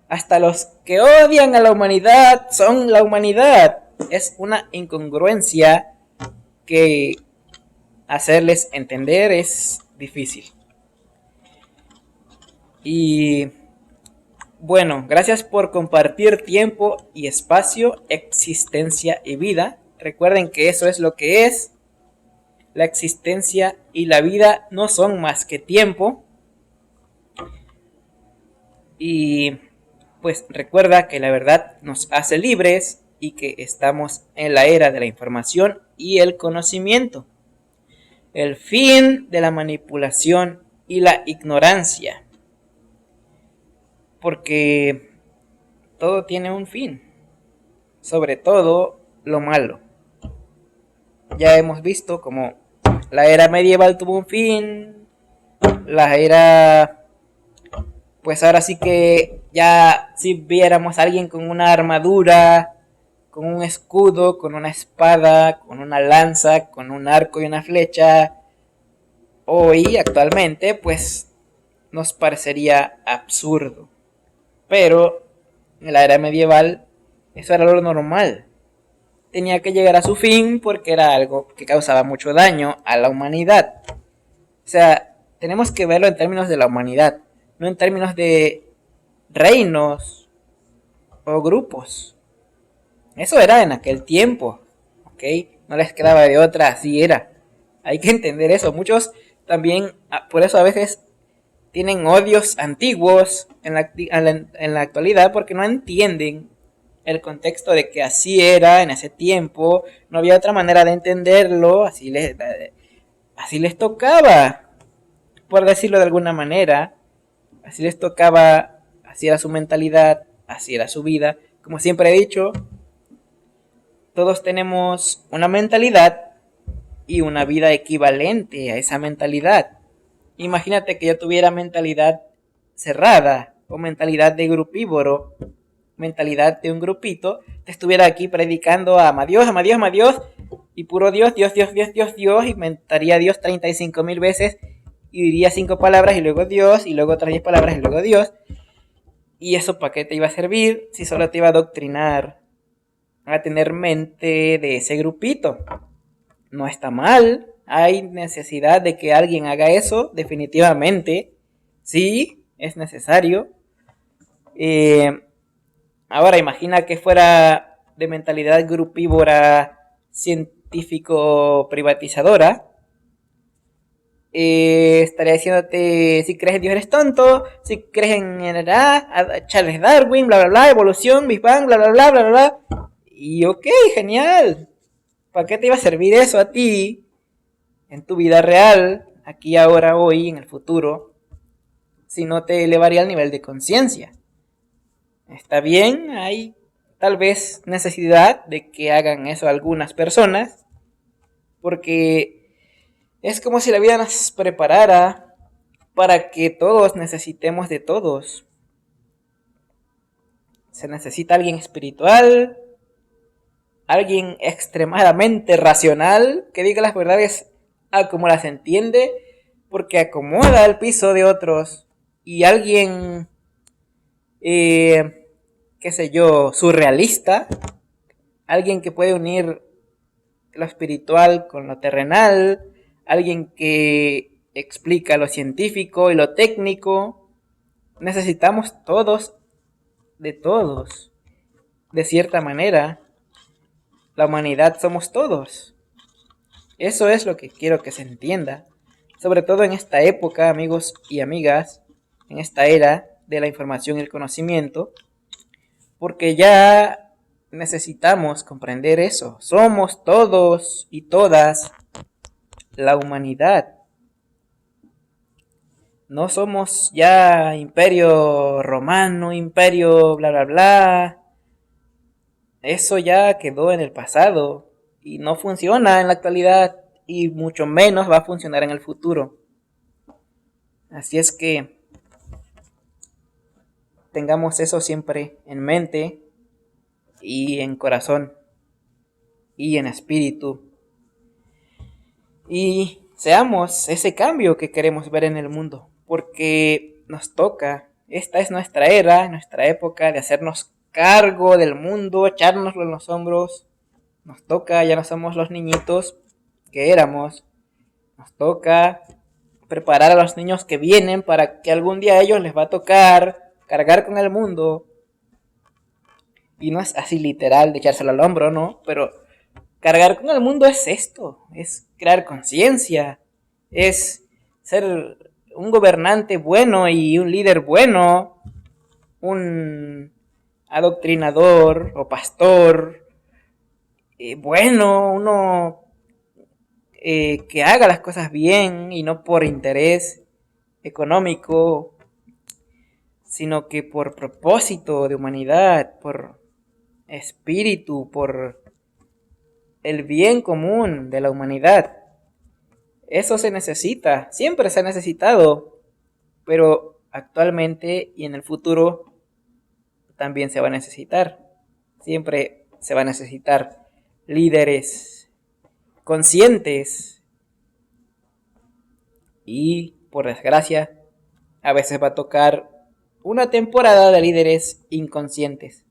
Hasta los que odian a la humanidad son la humanidad. Es una incongruencia que hacerles entender es difícil. Y bueno, gracias por compartir tiempo y espacio, existencia y vida. Recuerden que eso es lo que es. La existencia y la vida no son más que tiempo. Y pues recuerda que la verdad nos hace libres y que estamos en la era de la información y el conocimiento. El fin de la manipulación y la ignorancia. Porque todo tiene un fin. Sobre todo lo malo. Ya hemos visto como la era medieval tuvo un fin. La era... Pues ahora sí que ya si viéramos a alguien con una armadura, con un escudo, con una espada, con una lanza, con un arco y una flecha, hoy actualmente pues nos parecería absurdo. Pero en la era medieval eso era lo normal. Tenía que llegar a su fin porque era algo que causaba mucho daño a la humanidad. O sea, tenemos que verlo en términos de la humanidad, no en términos de reinos o grupos. Eso era en aquel tiempo, ¿ok? No les quedaba de otra, así era. Hay que entender eso. Muchos también, por eso a veces tienen odios antiguos en la actualidad porque no entienden el contexto de que así era en ese tiempo, no había otra manera de entenderlo, así les tocaba, por decirlo de alguna manera, así les tocaba, así era su mentalidad, así era su vida. Como siempre he dicho, todos tenemos una mentalidad y una vida equivalente a esa mentalidad. Imagínate que yo tuviera mentalidad cerrada o mentalidad de grupívoro, mentalidad de un grupito, te estuviera aquí predicando a ama Dios, ama Dios, ama Dios, y puro Dios, Dios, Dios, Dios, Dios, Dios, y mentaría a Dios 35,000 veces, y diría 5 palabras, y luego Dios, y luego otras 10 palabras, y luego Dios. ¿Y eso para qué te iba a servir si solo te iba a adoctrinar a tener mente de ese grupito? No está mal, hay necesidad de que alguien haga eso, definitivamente, sí, es necesario. Ahora imagina que fuera de mentalidad grupívora, científico privatizadora. Estaría diciéndote si crees en Dios eres tonto, si crees en Charles Darwin, bla bla bla, evolución, Big Bang, bla bla bla bla bla. Y ok, genial. ¿Para qué te iba a servir eso a ti en tu vida real, aquí, ahora, hoy, en el futuro, si no te elevaría el nivel de conciencia? Está bien, hay tal vez necesidad de que hagan eso algunas personas, porque es como si la vida nos preparara para que todos necesitemos de todos. Se necesita alguien espiritual, alguien extremadamente racional, que diga las verdades a como las entiende, porque acomoda el piso de otros, y alguien, qué sé yo, surrealista, alguien que puede unir lo espiritual con lo terrenal, alguien que explica lo científico y lo técnico. Necesitamos todos de todos. De cierta manera, la humanidad somos todos. Eso es lo que quiero que se entienda. Sobre todo en esta época, amigos y amigas, en esta era de la información y el conocimiento, porque ya necesitamos comprender eso. Somos todos y todas la humanidad. No somos ya imperio romano, imperio bla bla bla. Eso ya quedó en el pasado y no funciona en la actualidad y mucho menos va a funcionar en el futuro. Así es que tengamos eso siempre en mente y en corazón y en espíritu. Y seamos ese cambio que queremos ver en el mundo, porque nos toca. Esta es nuestra era, nuestra época de hacernos cargo del mundo, echárnoslo en los hombros. Nos toca, ya no somos los niñitos que éramos. Nos toca preparar a los niños que vienen para que algún día a ellos les va a tocar cargar con el mundo. Y no es así literal de echárselo al hombro, ¿no? Pero cargar con el mundo es esto, es crear conciencia, es ser un gobernante bueno y un líder bueno, un adoctrinador o pastor bueno, uno que haga las cosas bien y no por interés económico, sino que por propósito de humanidad, por espíritu, por el bien común de la humanidad. Eso se necesita, siempre se ha necesitado, pero actualmente y en el futuro también se va a necesitar. Siempre se va a necesitar líderes conscientes y, por desgracia, a veces va a tocar una temporada de líderes inconscientes,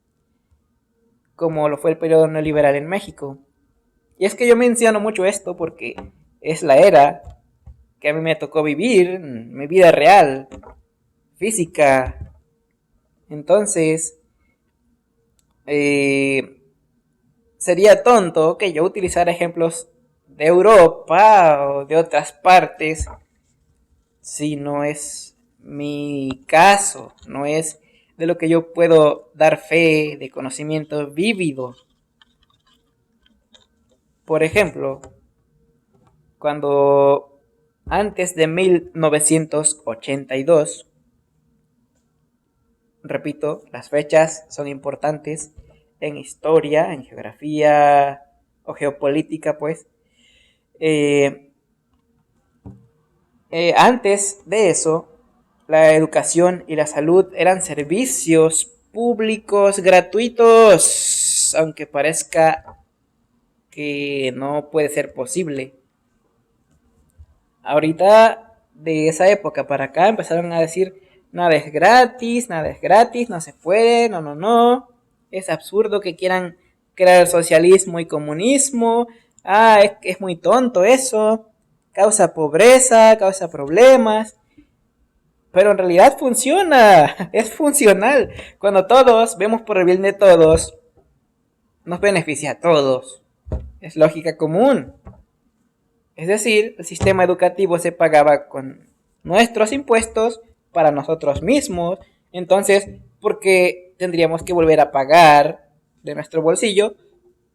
como lo fue el periodo neoliberal en México. Y es que yo menciono mucho esto porque es la era que a mí me tocó vivir, mi vida real, física. Entonces, sería tonto que yo utilizara ejemplos de Europa o de otras partes si no es mi caso, no es de lo que yo puedo dar fe de conocimiento vívido. Por ejemplo, cuando antes de 1982, repito, las fechas son importantes en historia, en geografía o geopolítica, pues. Antes de eso, la educación y la salud eran servicios públicos gratuitos, aunque parezca que no puede ser posible. Ahorita, de esa época para acá, empezaron a decir, nada es gratis, no se puede, no. Es absurdo que quieran crear socialismo y comunismo. Es muy tonto eso. Causa pobreza, causa problemas. Pero en realidad funciona, es funcional. Cuando todos vemos por el bien de todos, nos beneficia a todos. Es lógica común. Es decir, el sistema educativo se pagaba con nuestros impuestos para nosotros mismos. Entonces, ¿por qué tendríamos que volver a pagar de nuestro bolsillo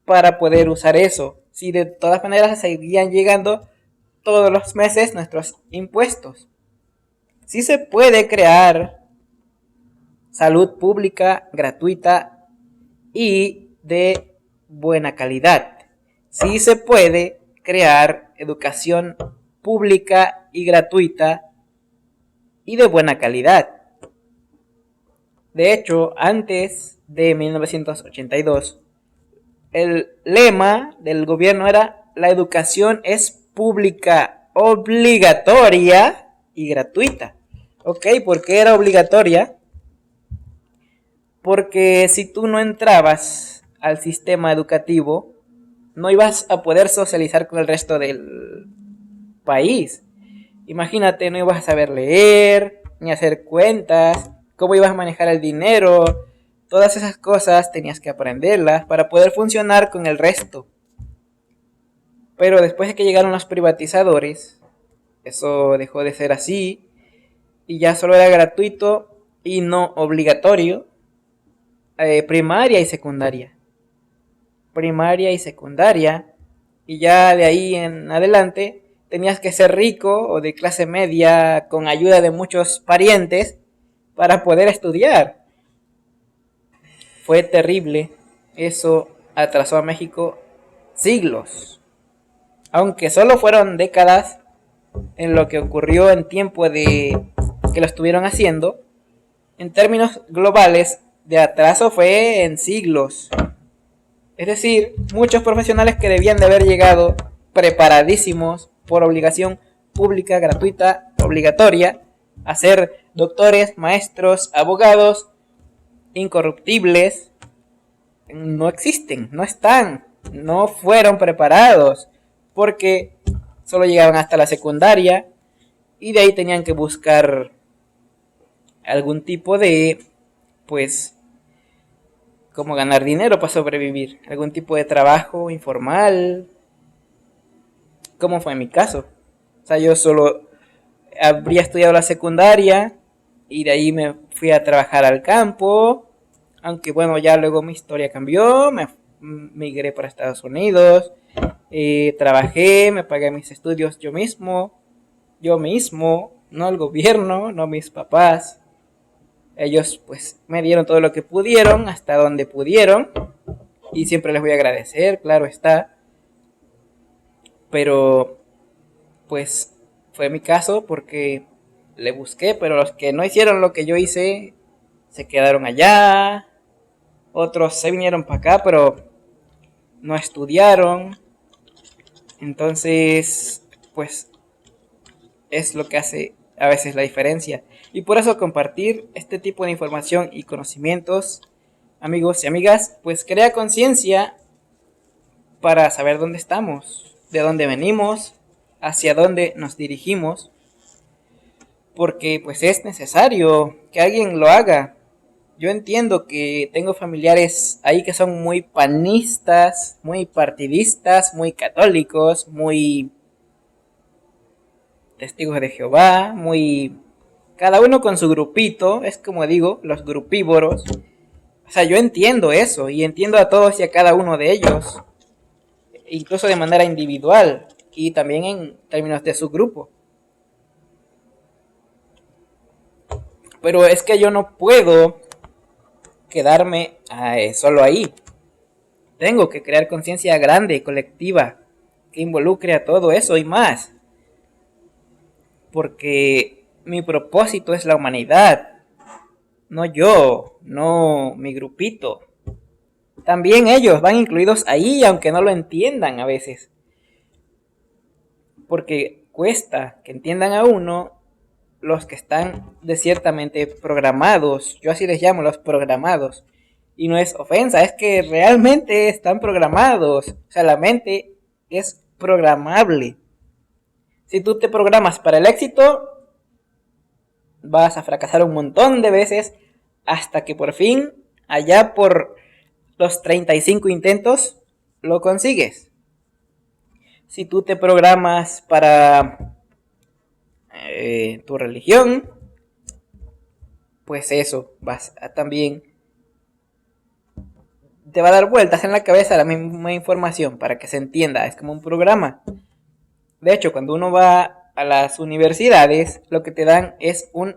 para poder usar eso? Si de todas maneras seguían llegando todos los meses nuestros impuestos. Sí se puede crear salud pública, gratuita y de buena calidad. Sí se puede crear educación pública y gratuita y de buena calidad. De hecho, antes de 1982, el lema del gobierno era: la educación es pública, obligatoria y gratuita. ¿Ok? ¿Por qué era obligatoria? Porque si tú no entrabas al sistema educativo, no ibas a poder socializar con el resto del país. Imagínate, no ibas a saber leer, ni hacer cuentas, cómo ibas a manejar el dinero. Todas esas cosas tenías que aprenderlas para poder funcionar con el resto. Pero después de que llegaron los privatizadores, eso dejó de ser así y ya solo era gratuito y no obligatorio. Primaria y secundaria. Y ya de ahí en adelante tenías que ser rico o de clase media con ayuda de muchos parientes para poder estudiar. Fue terrible. Eso atrasó a México siglos. Aunque solo fueron décadas en lo que ocurrió en tiempo de que lo estuvieron haciendo, en términos globales de atraso fue en siglos. Es decir, muchos profesionales que debían de haber llegado preparadísimos por obligación pública, gratuita, obligatoria, a ser doctores, maestros, abogados, incorruptibles, no existen, no están, no fueron preparados, porque solo llegaban hasta la secundaria y de ahí tenían que buscar algún tipo de, pues, cómo ganar dinero para sobrevivir, algún tipo de trabajo informal, como fue en mi caso. O sea, yo solo habría estudiado la secundaria y de ahí me fui a trabajar al campo, aunque bueno, ya luego mi historia cambió, me migré para Estados Unidos, trabajé, me pagué mis estudios yo mismo, no el gobierno, no mis papás. Ellos pues me dieron todo lo que pudieron, hasta donde pudieron, y siempre les voy a agradecer, claro está. Pero pues fue mi caso porque le busqué, pero los que no hicieron lo que yo hice se quedaron allá, otros se vinieron para acá, pero no estudiaron. Entonces, pues es lo que hace a veces la diferencia. Y por eso compartir este tipo de información y conocimientos, amigos y amigas, pues crea conciencia para saber dónde estamos, de dónde venimos, hacia dónde nos dirigimos, porque pues es necesario que alguien lo haga. Yo entiendo que tengo familiares ahí que son muy panistas, muy partidistas, muy católicos, muy testigos de Jehová, muy... Cada uno con su grupito, es como digo, los grupívoros. O sea, yo entiendo eso y entiendo a todos y a cada uno de ellos, incluso de manera individual y también en términos de su grupo. Pero es que yo no puedo quedarme solo ahí. Tengo que crear conciencia grande, colectiva, que involucre a todo eso y más. Porque mi propósito es la humanidad, no yo, no mi grupito. También ellos van incluidos ahí, aunque no lo entiendan a veces. Porque cuesta que entiendan a uno los que están desiertamente programados. Yo así les llamo, los programados. Y no es ofensa, es que realmente están programados. O sea, la mente es programable. Si tú te programas para el éxito, vas a fracasar un montón de veces hasta que por fin, allá por los 35 intentos, lo consigues. Si tú te programas para tu religión, pues eso, vas a también te va a dar vueltas en la cabeza la misma información para que se entienda, es como un programa. De hecho, cuando uno va a las universidades, lo que te dan es un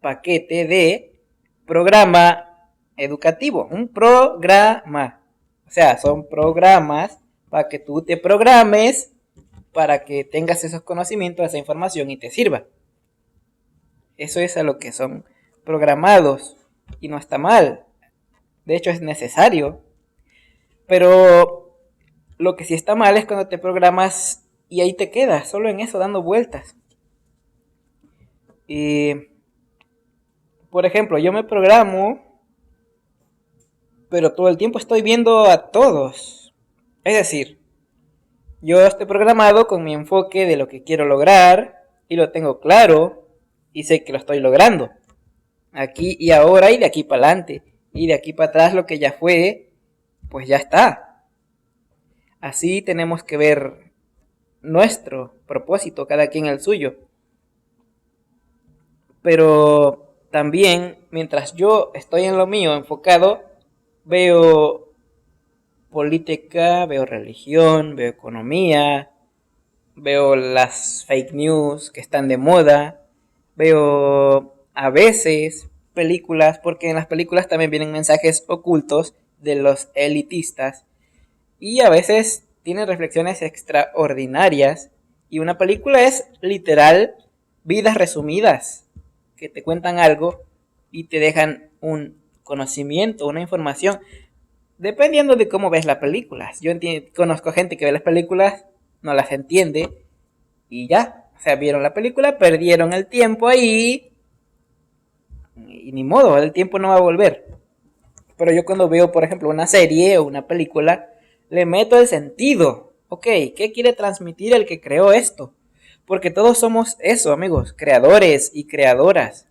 paquete de programa educativo, un programa. O sea, son programas para que tú te programes, para que tengas esos conocimientos, esa información y te sirva. Eso es a lo que son programados y no está mal. De hecho, es necesario. Pero lo que sí está mal es cuando te programas y ahí te quedas, solo en eso, dando vueltas. Por ejemplo, yo me programo, pero todo el tiempo estoy viendo a todos. Es decir, yo estoy programado con mi enfoque de lo que quiero lograr y lo tengo claro y sé que lo estoy logrando. Aquí y ahora y de aquí para adelante. Y de aquí para atrás lo que ya fue, pues ya está. Así tenemos que ver nuestro propósito, cada quien el suyo. Pero también, mientras yo estoy en lo mío enfocado, veo política, veo religión, veo economía, veo las fake news que están de moda, veo a veces películas, porque en las películas también vienen mensajes ocultos de los elitistas y a veces tienen reflexiones extraordinarias y una película es literal vidas resumidas que te cuentan algo y te dejan un conocimiento, una información, dependiendo de cómo ves las películas. Yo conozco gente que ve las películas, no las entiende y ya, o sea, vieron la película, perdieron el tiempo ahí y ni modo, el tiempo no va a volver. Pero yo cuando veo, por ejemplo, una serie o una película, le meto el sentido. Ok, ¿qué quiere transmitir el que creó esto? Porque todos somos eso, amigos, creadores y creadoras.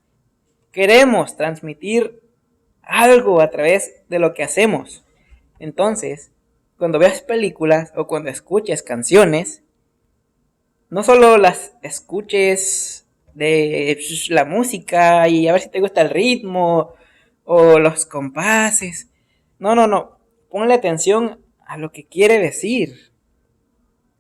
Queremos transmitir algo a través de lo que hacemos. Entonces, cuando veas películas o cuando escuches canciones, no solo las escuches de la música y a ver si te gusta el ritmo o los compases. No, no, no. Ponle atención a lo que quiere decir,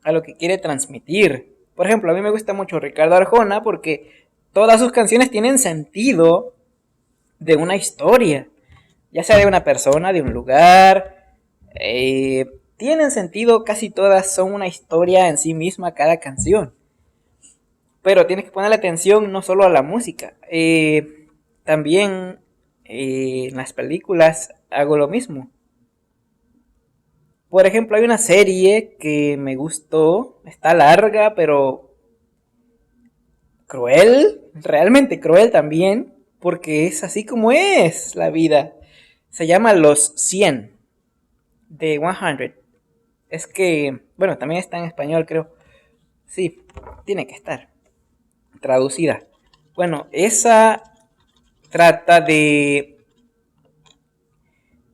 a lo que quiere transmitir. Por ejemplo, a mí me gusta mucho Ricardo Arjona porque todas sus canciones tienen sentido de una historia, ya sea de una persona, de un lugar. Tienen sentido, casi todas son una historia en sí misma cada canción. Pero tienes que ponerle atención no solo a la música. También en las películas hago lo mismo. Por ejemplo, hay una serie que me gustó. Está larga, pero cruel. Realmente cruel también. Porque es así como es la vida. Se llama Los 100. De 100. Es que, bueno, también está en español, creo. Sí, tiene que estar traducida. Bueno, esa trata de...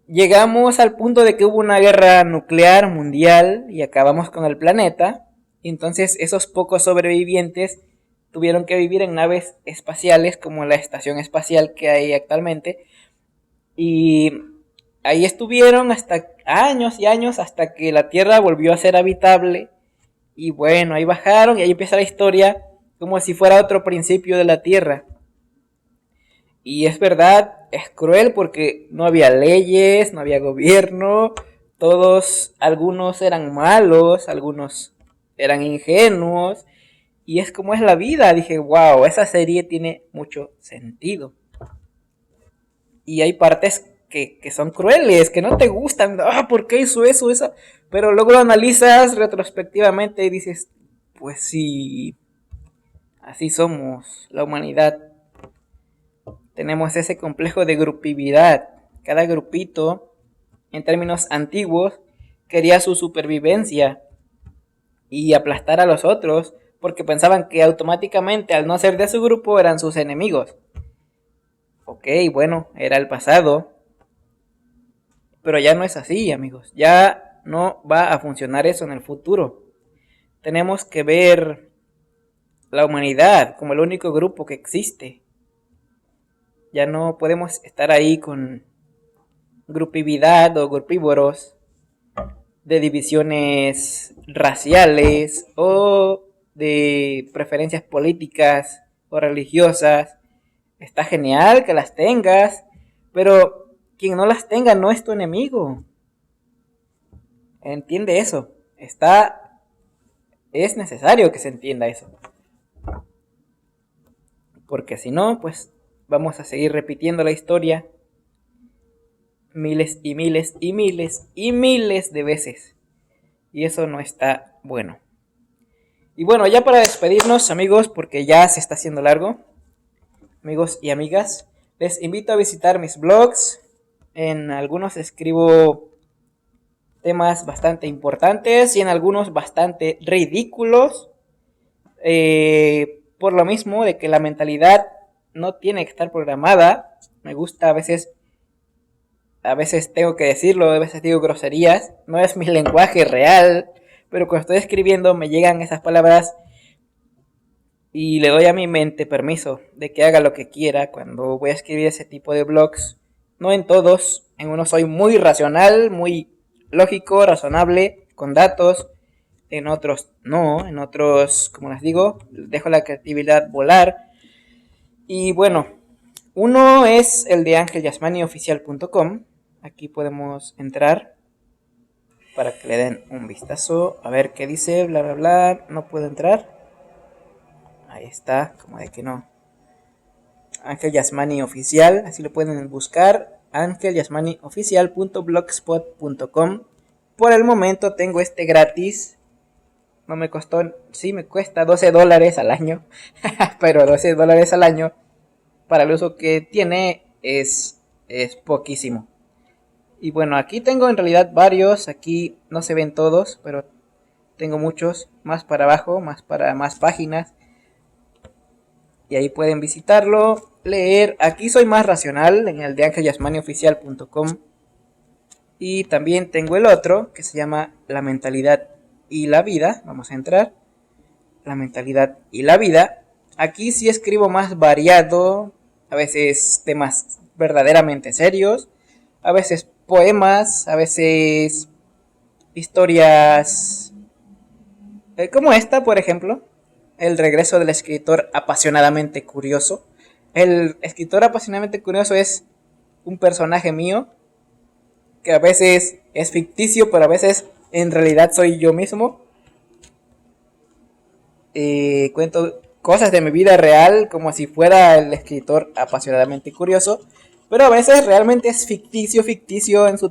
Llegamos al punto de que hubo una guerra nuclear mundial y acabamos con el planeta. Entonces esos pocos sobrevivientes tuvieron que vivir en naves espaciales como la estación espacial que hay actualmente. Y ahí estuvieron hasta años y años hasta que la Tierra volvió a ser habitable. Y bueno, ahí bajaron y ahí empieza la historia como si fuera otro principio de la Tierra. Y es verdad, es cruel porque no había leyes, no había gobierno, todos, algunos eran malos, algunos eran ingenuos. Y es como es la vida. Dije, wow, esa serie tiene mucho sentido. Y hay partes que son crueles, que no te gustan. Ah, ¿por qué hizo eso? Esa? Pero luego lo analizas retrospectivamente y dices, pues sí, así somos, la humanidad. Tenemos ese complejo de grupividad. Cada grupito, en términos antiguos, quería su supervivencia y aplastar a los otros porque pensaban que automáticamente al no ser de su grupo eran sus enemigos. Ok, bueno, era el pasado, pero ya no es así, amigos. Ya no va a funcionar eso en el futuro. Tenemos que ver la humanidad como el único grupo que existe. Ya no podemos estar ahí con grupividad o grupívoros de divisiones raciales o de preferencias políticas o religiosas. Está genial que las tengas, pero quien no las tenga no es tu enemigo. Entiende eso. Es necesario que se entienda eso. Porque si no, pues vamos a seguir repitiendo la historia miles y miles y miles y miles de veces. Y eso no está bueno. Y bueno, ya para despedirnos, amigos, porque ya se está haciendo largo, amigos y amigas, les invito a visitar mis blogs. En algunos escribo temas bastante importantes y en algunos bastante ridículos. Por lo mismo de que la mentalidad no tiene que estar programada. Me gusta a veces tengo que decirlo, a veces digo groserías. No es mi lenguaje real, pero cuando estoy escribiendo me llegan esas palabras y le doy a mi mente permiso de que haga lo que quiera cuando voy a escribir ese tipo de blogs. No en todos, en unos soy muy racional, muy lógico, razonable, con datos. En otros no, en otros, como les digo, dejo la creatividad volar. Y bueno, uno es el de angelyasmanioficial.com. Aquí podemos entrar para que le den un vistazo. A ver qué dice, bla bla bla. No puedo entrar. Ahí está, como de que no. Ángel Yasmani Oficial, así lo pueden buscar. angelyasmanioficial.blogspot.com. Por el momento tengo este gratis. No me costó, sí me cuesta $12 al año. Pero $12 al año para el uso que tiene es poquísimo. Y bueno, aquí tengo en realidad varios. Aquí no se ven todos, pero tengo muchos. Más para abajo, más para más páginas. Y ahí pueden visitarlo, leer. Aquí soy más racional, en el de angelyasmanioficial.com. Y también tengo el otro, que se llama La mentalidad y la vida. Vamos a entrar. La mentalidad y la vida. Aquí sí escribo más variado. A veces temas verdaderamente serios. A veces poemas. A veces historias como esta, por ejemplo. El regreso del escritor apasionadamente curioso. El escritor apasionadamente curioso es un personaje mío que a veces es ficticio, pero a veces en realidad soy yo mismo. Cuento cosas de mi vida real como si fuera el escritor apasionadamente curioso, pero a veces realmente es ficticio en su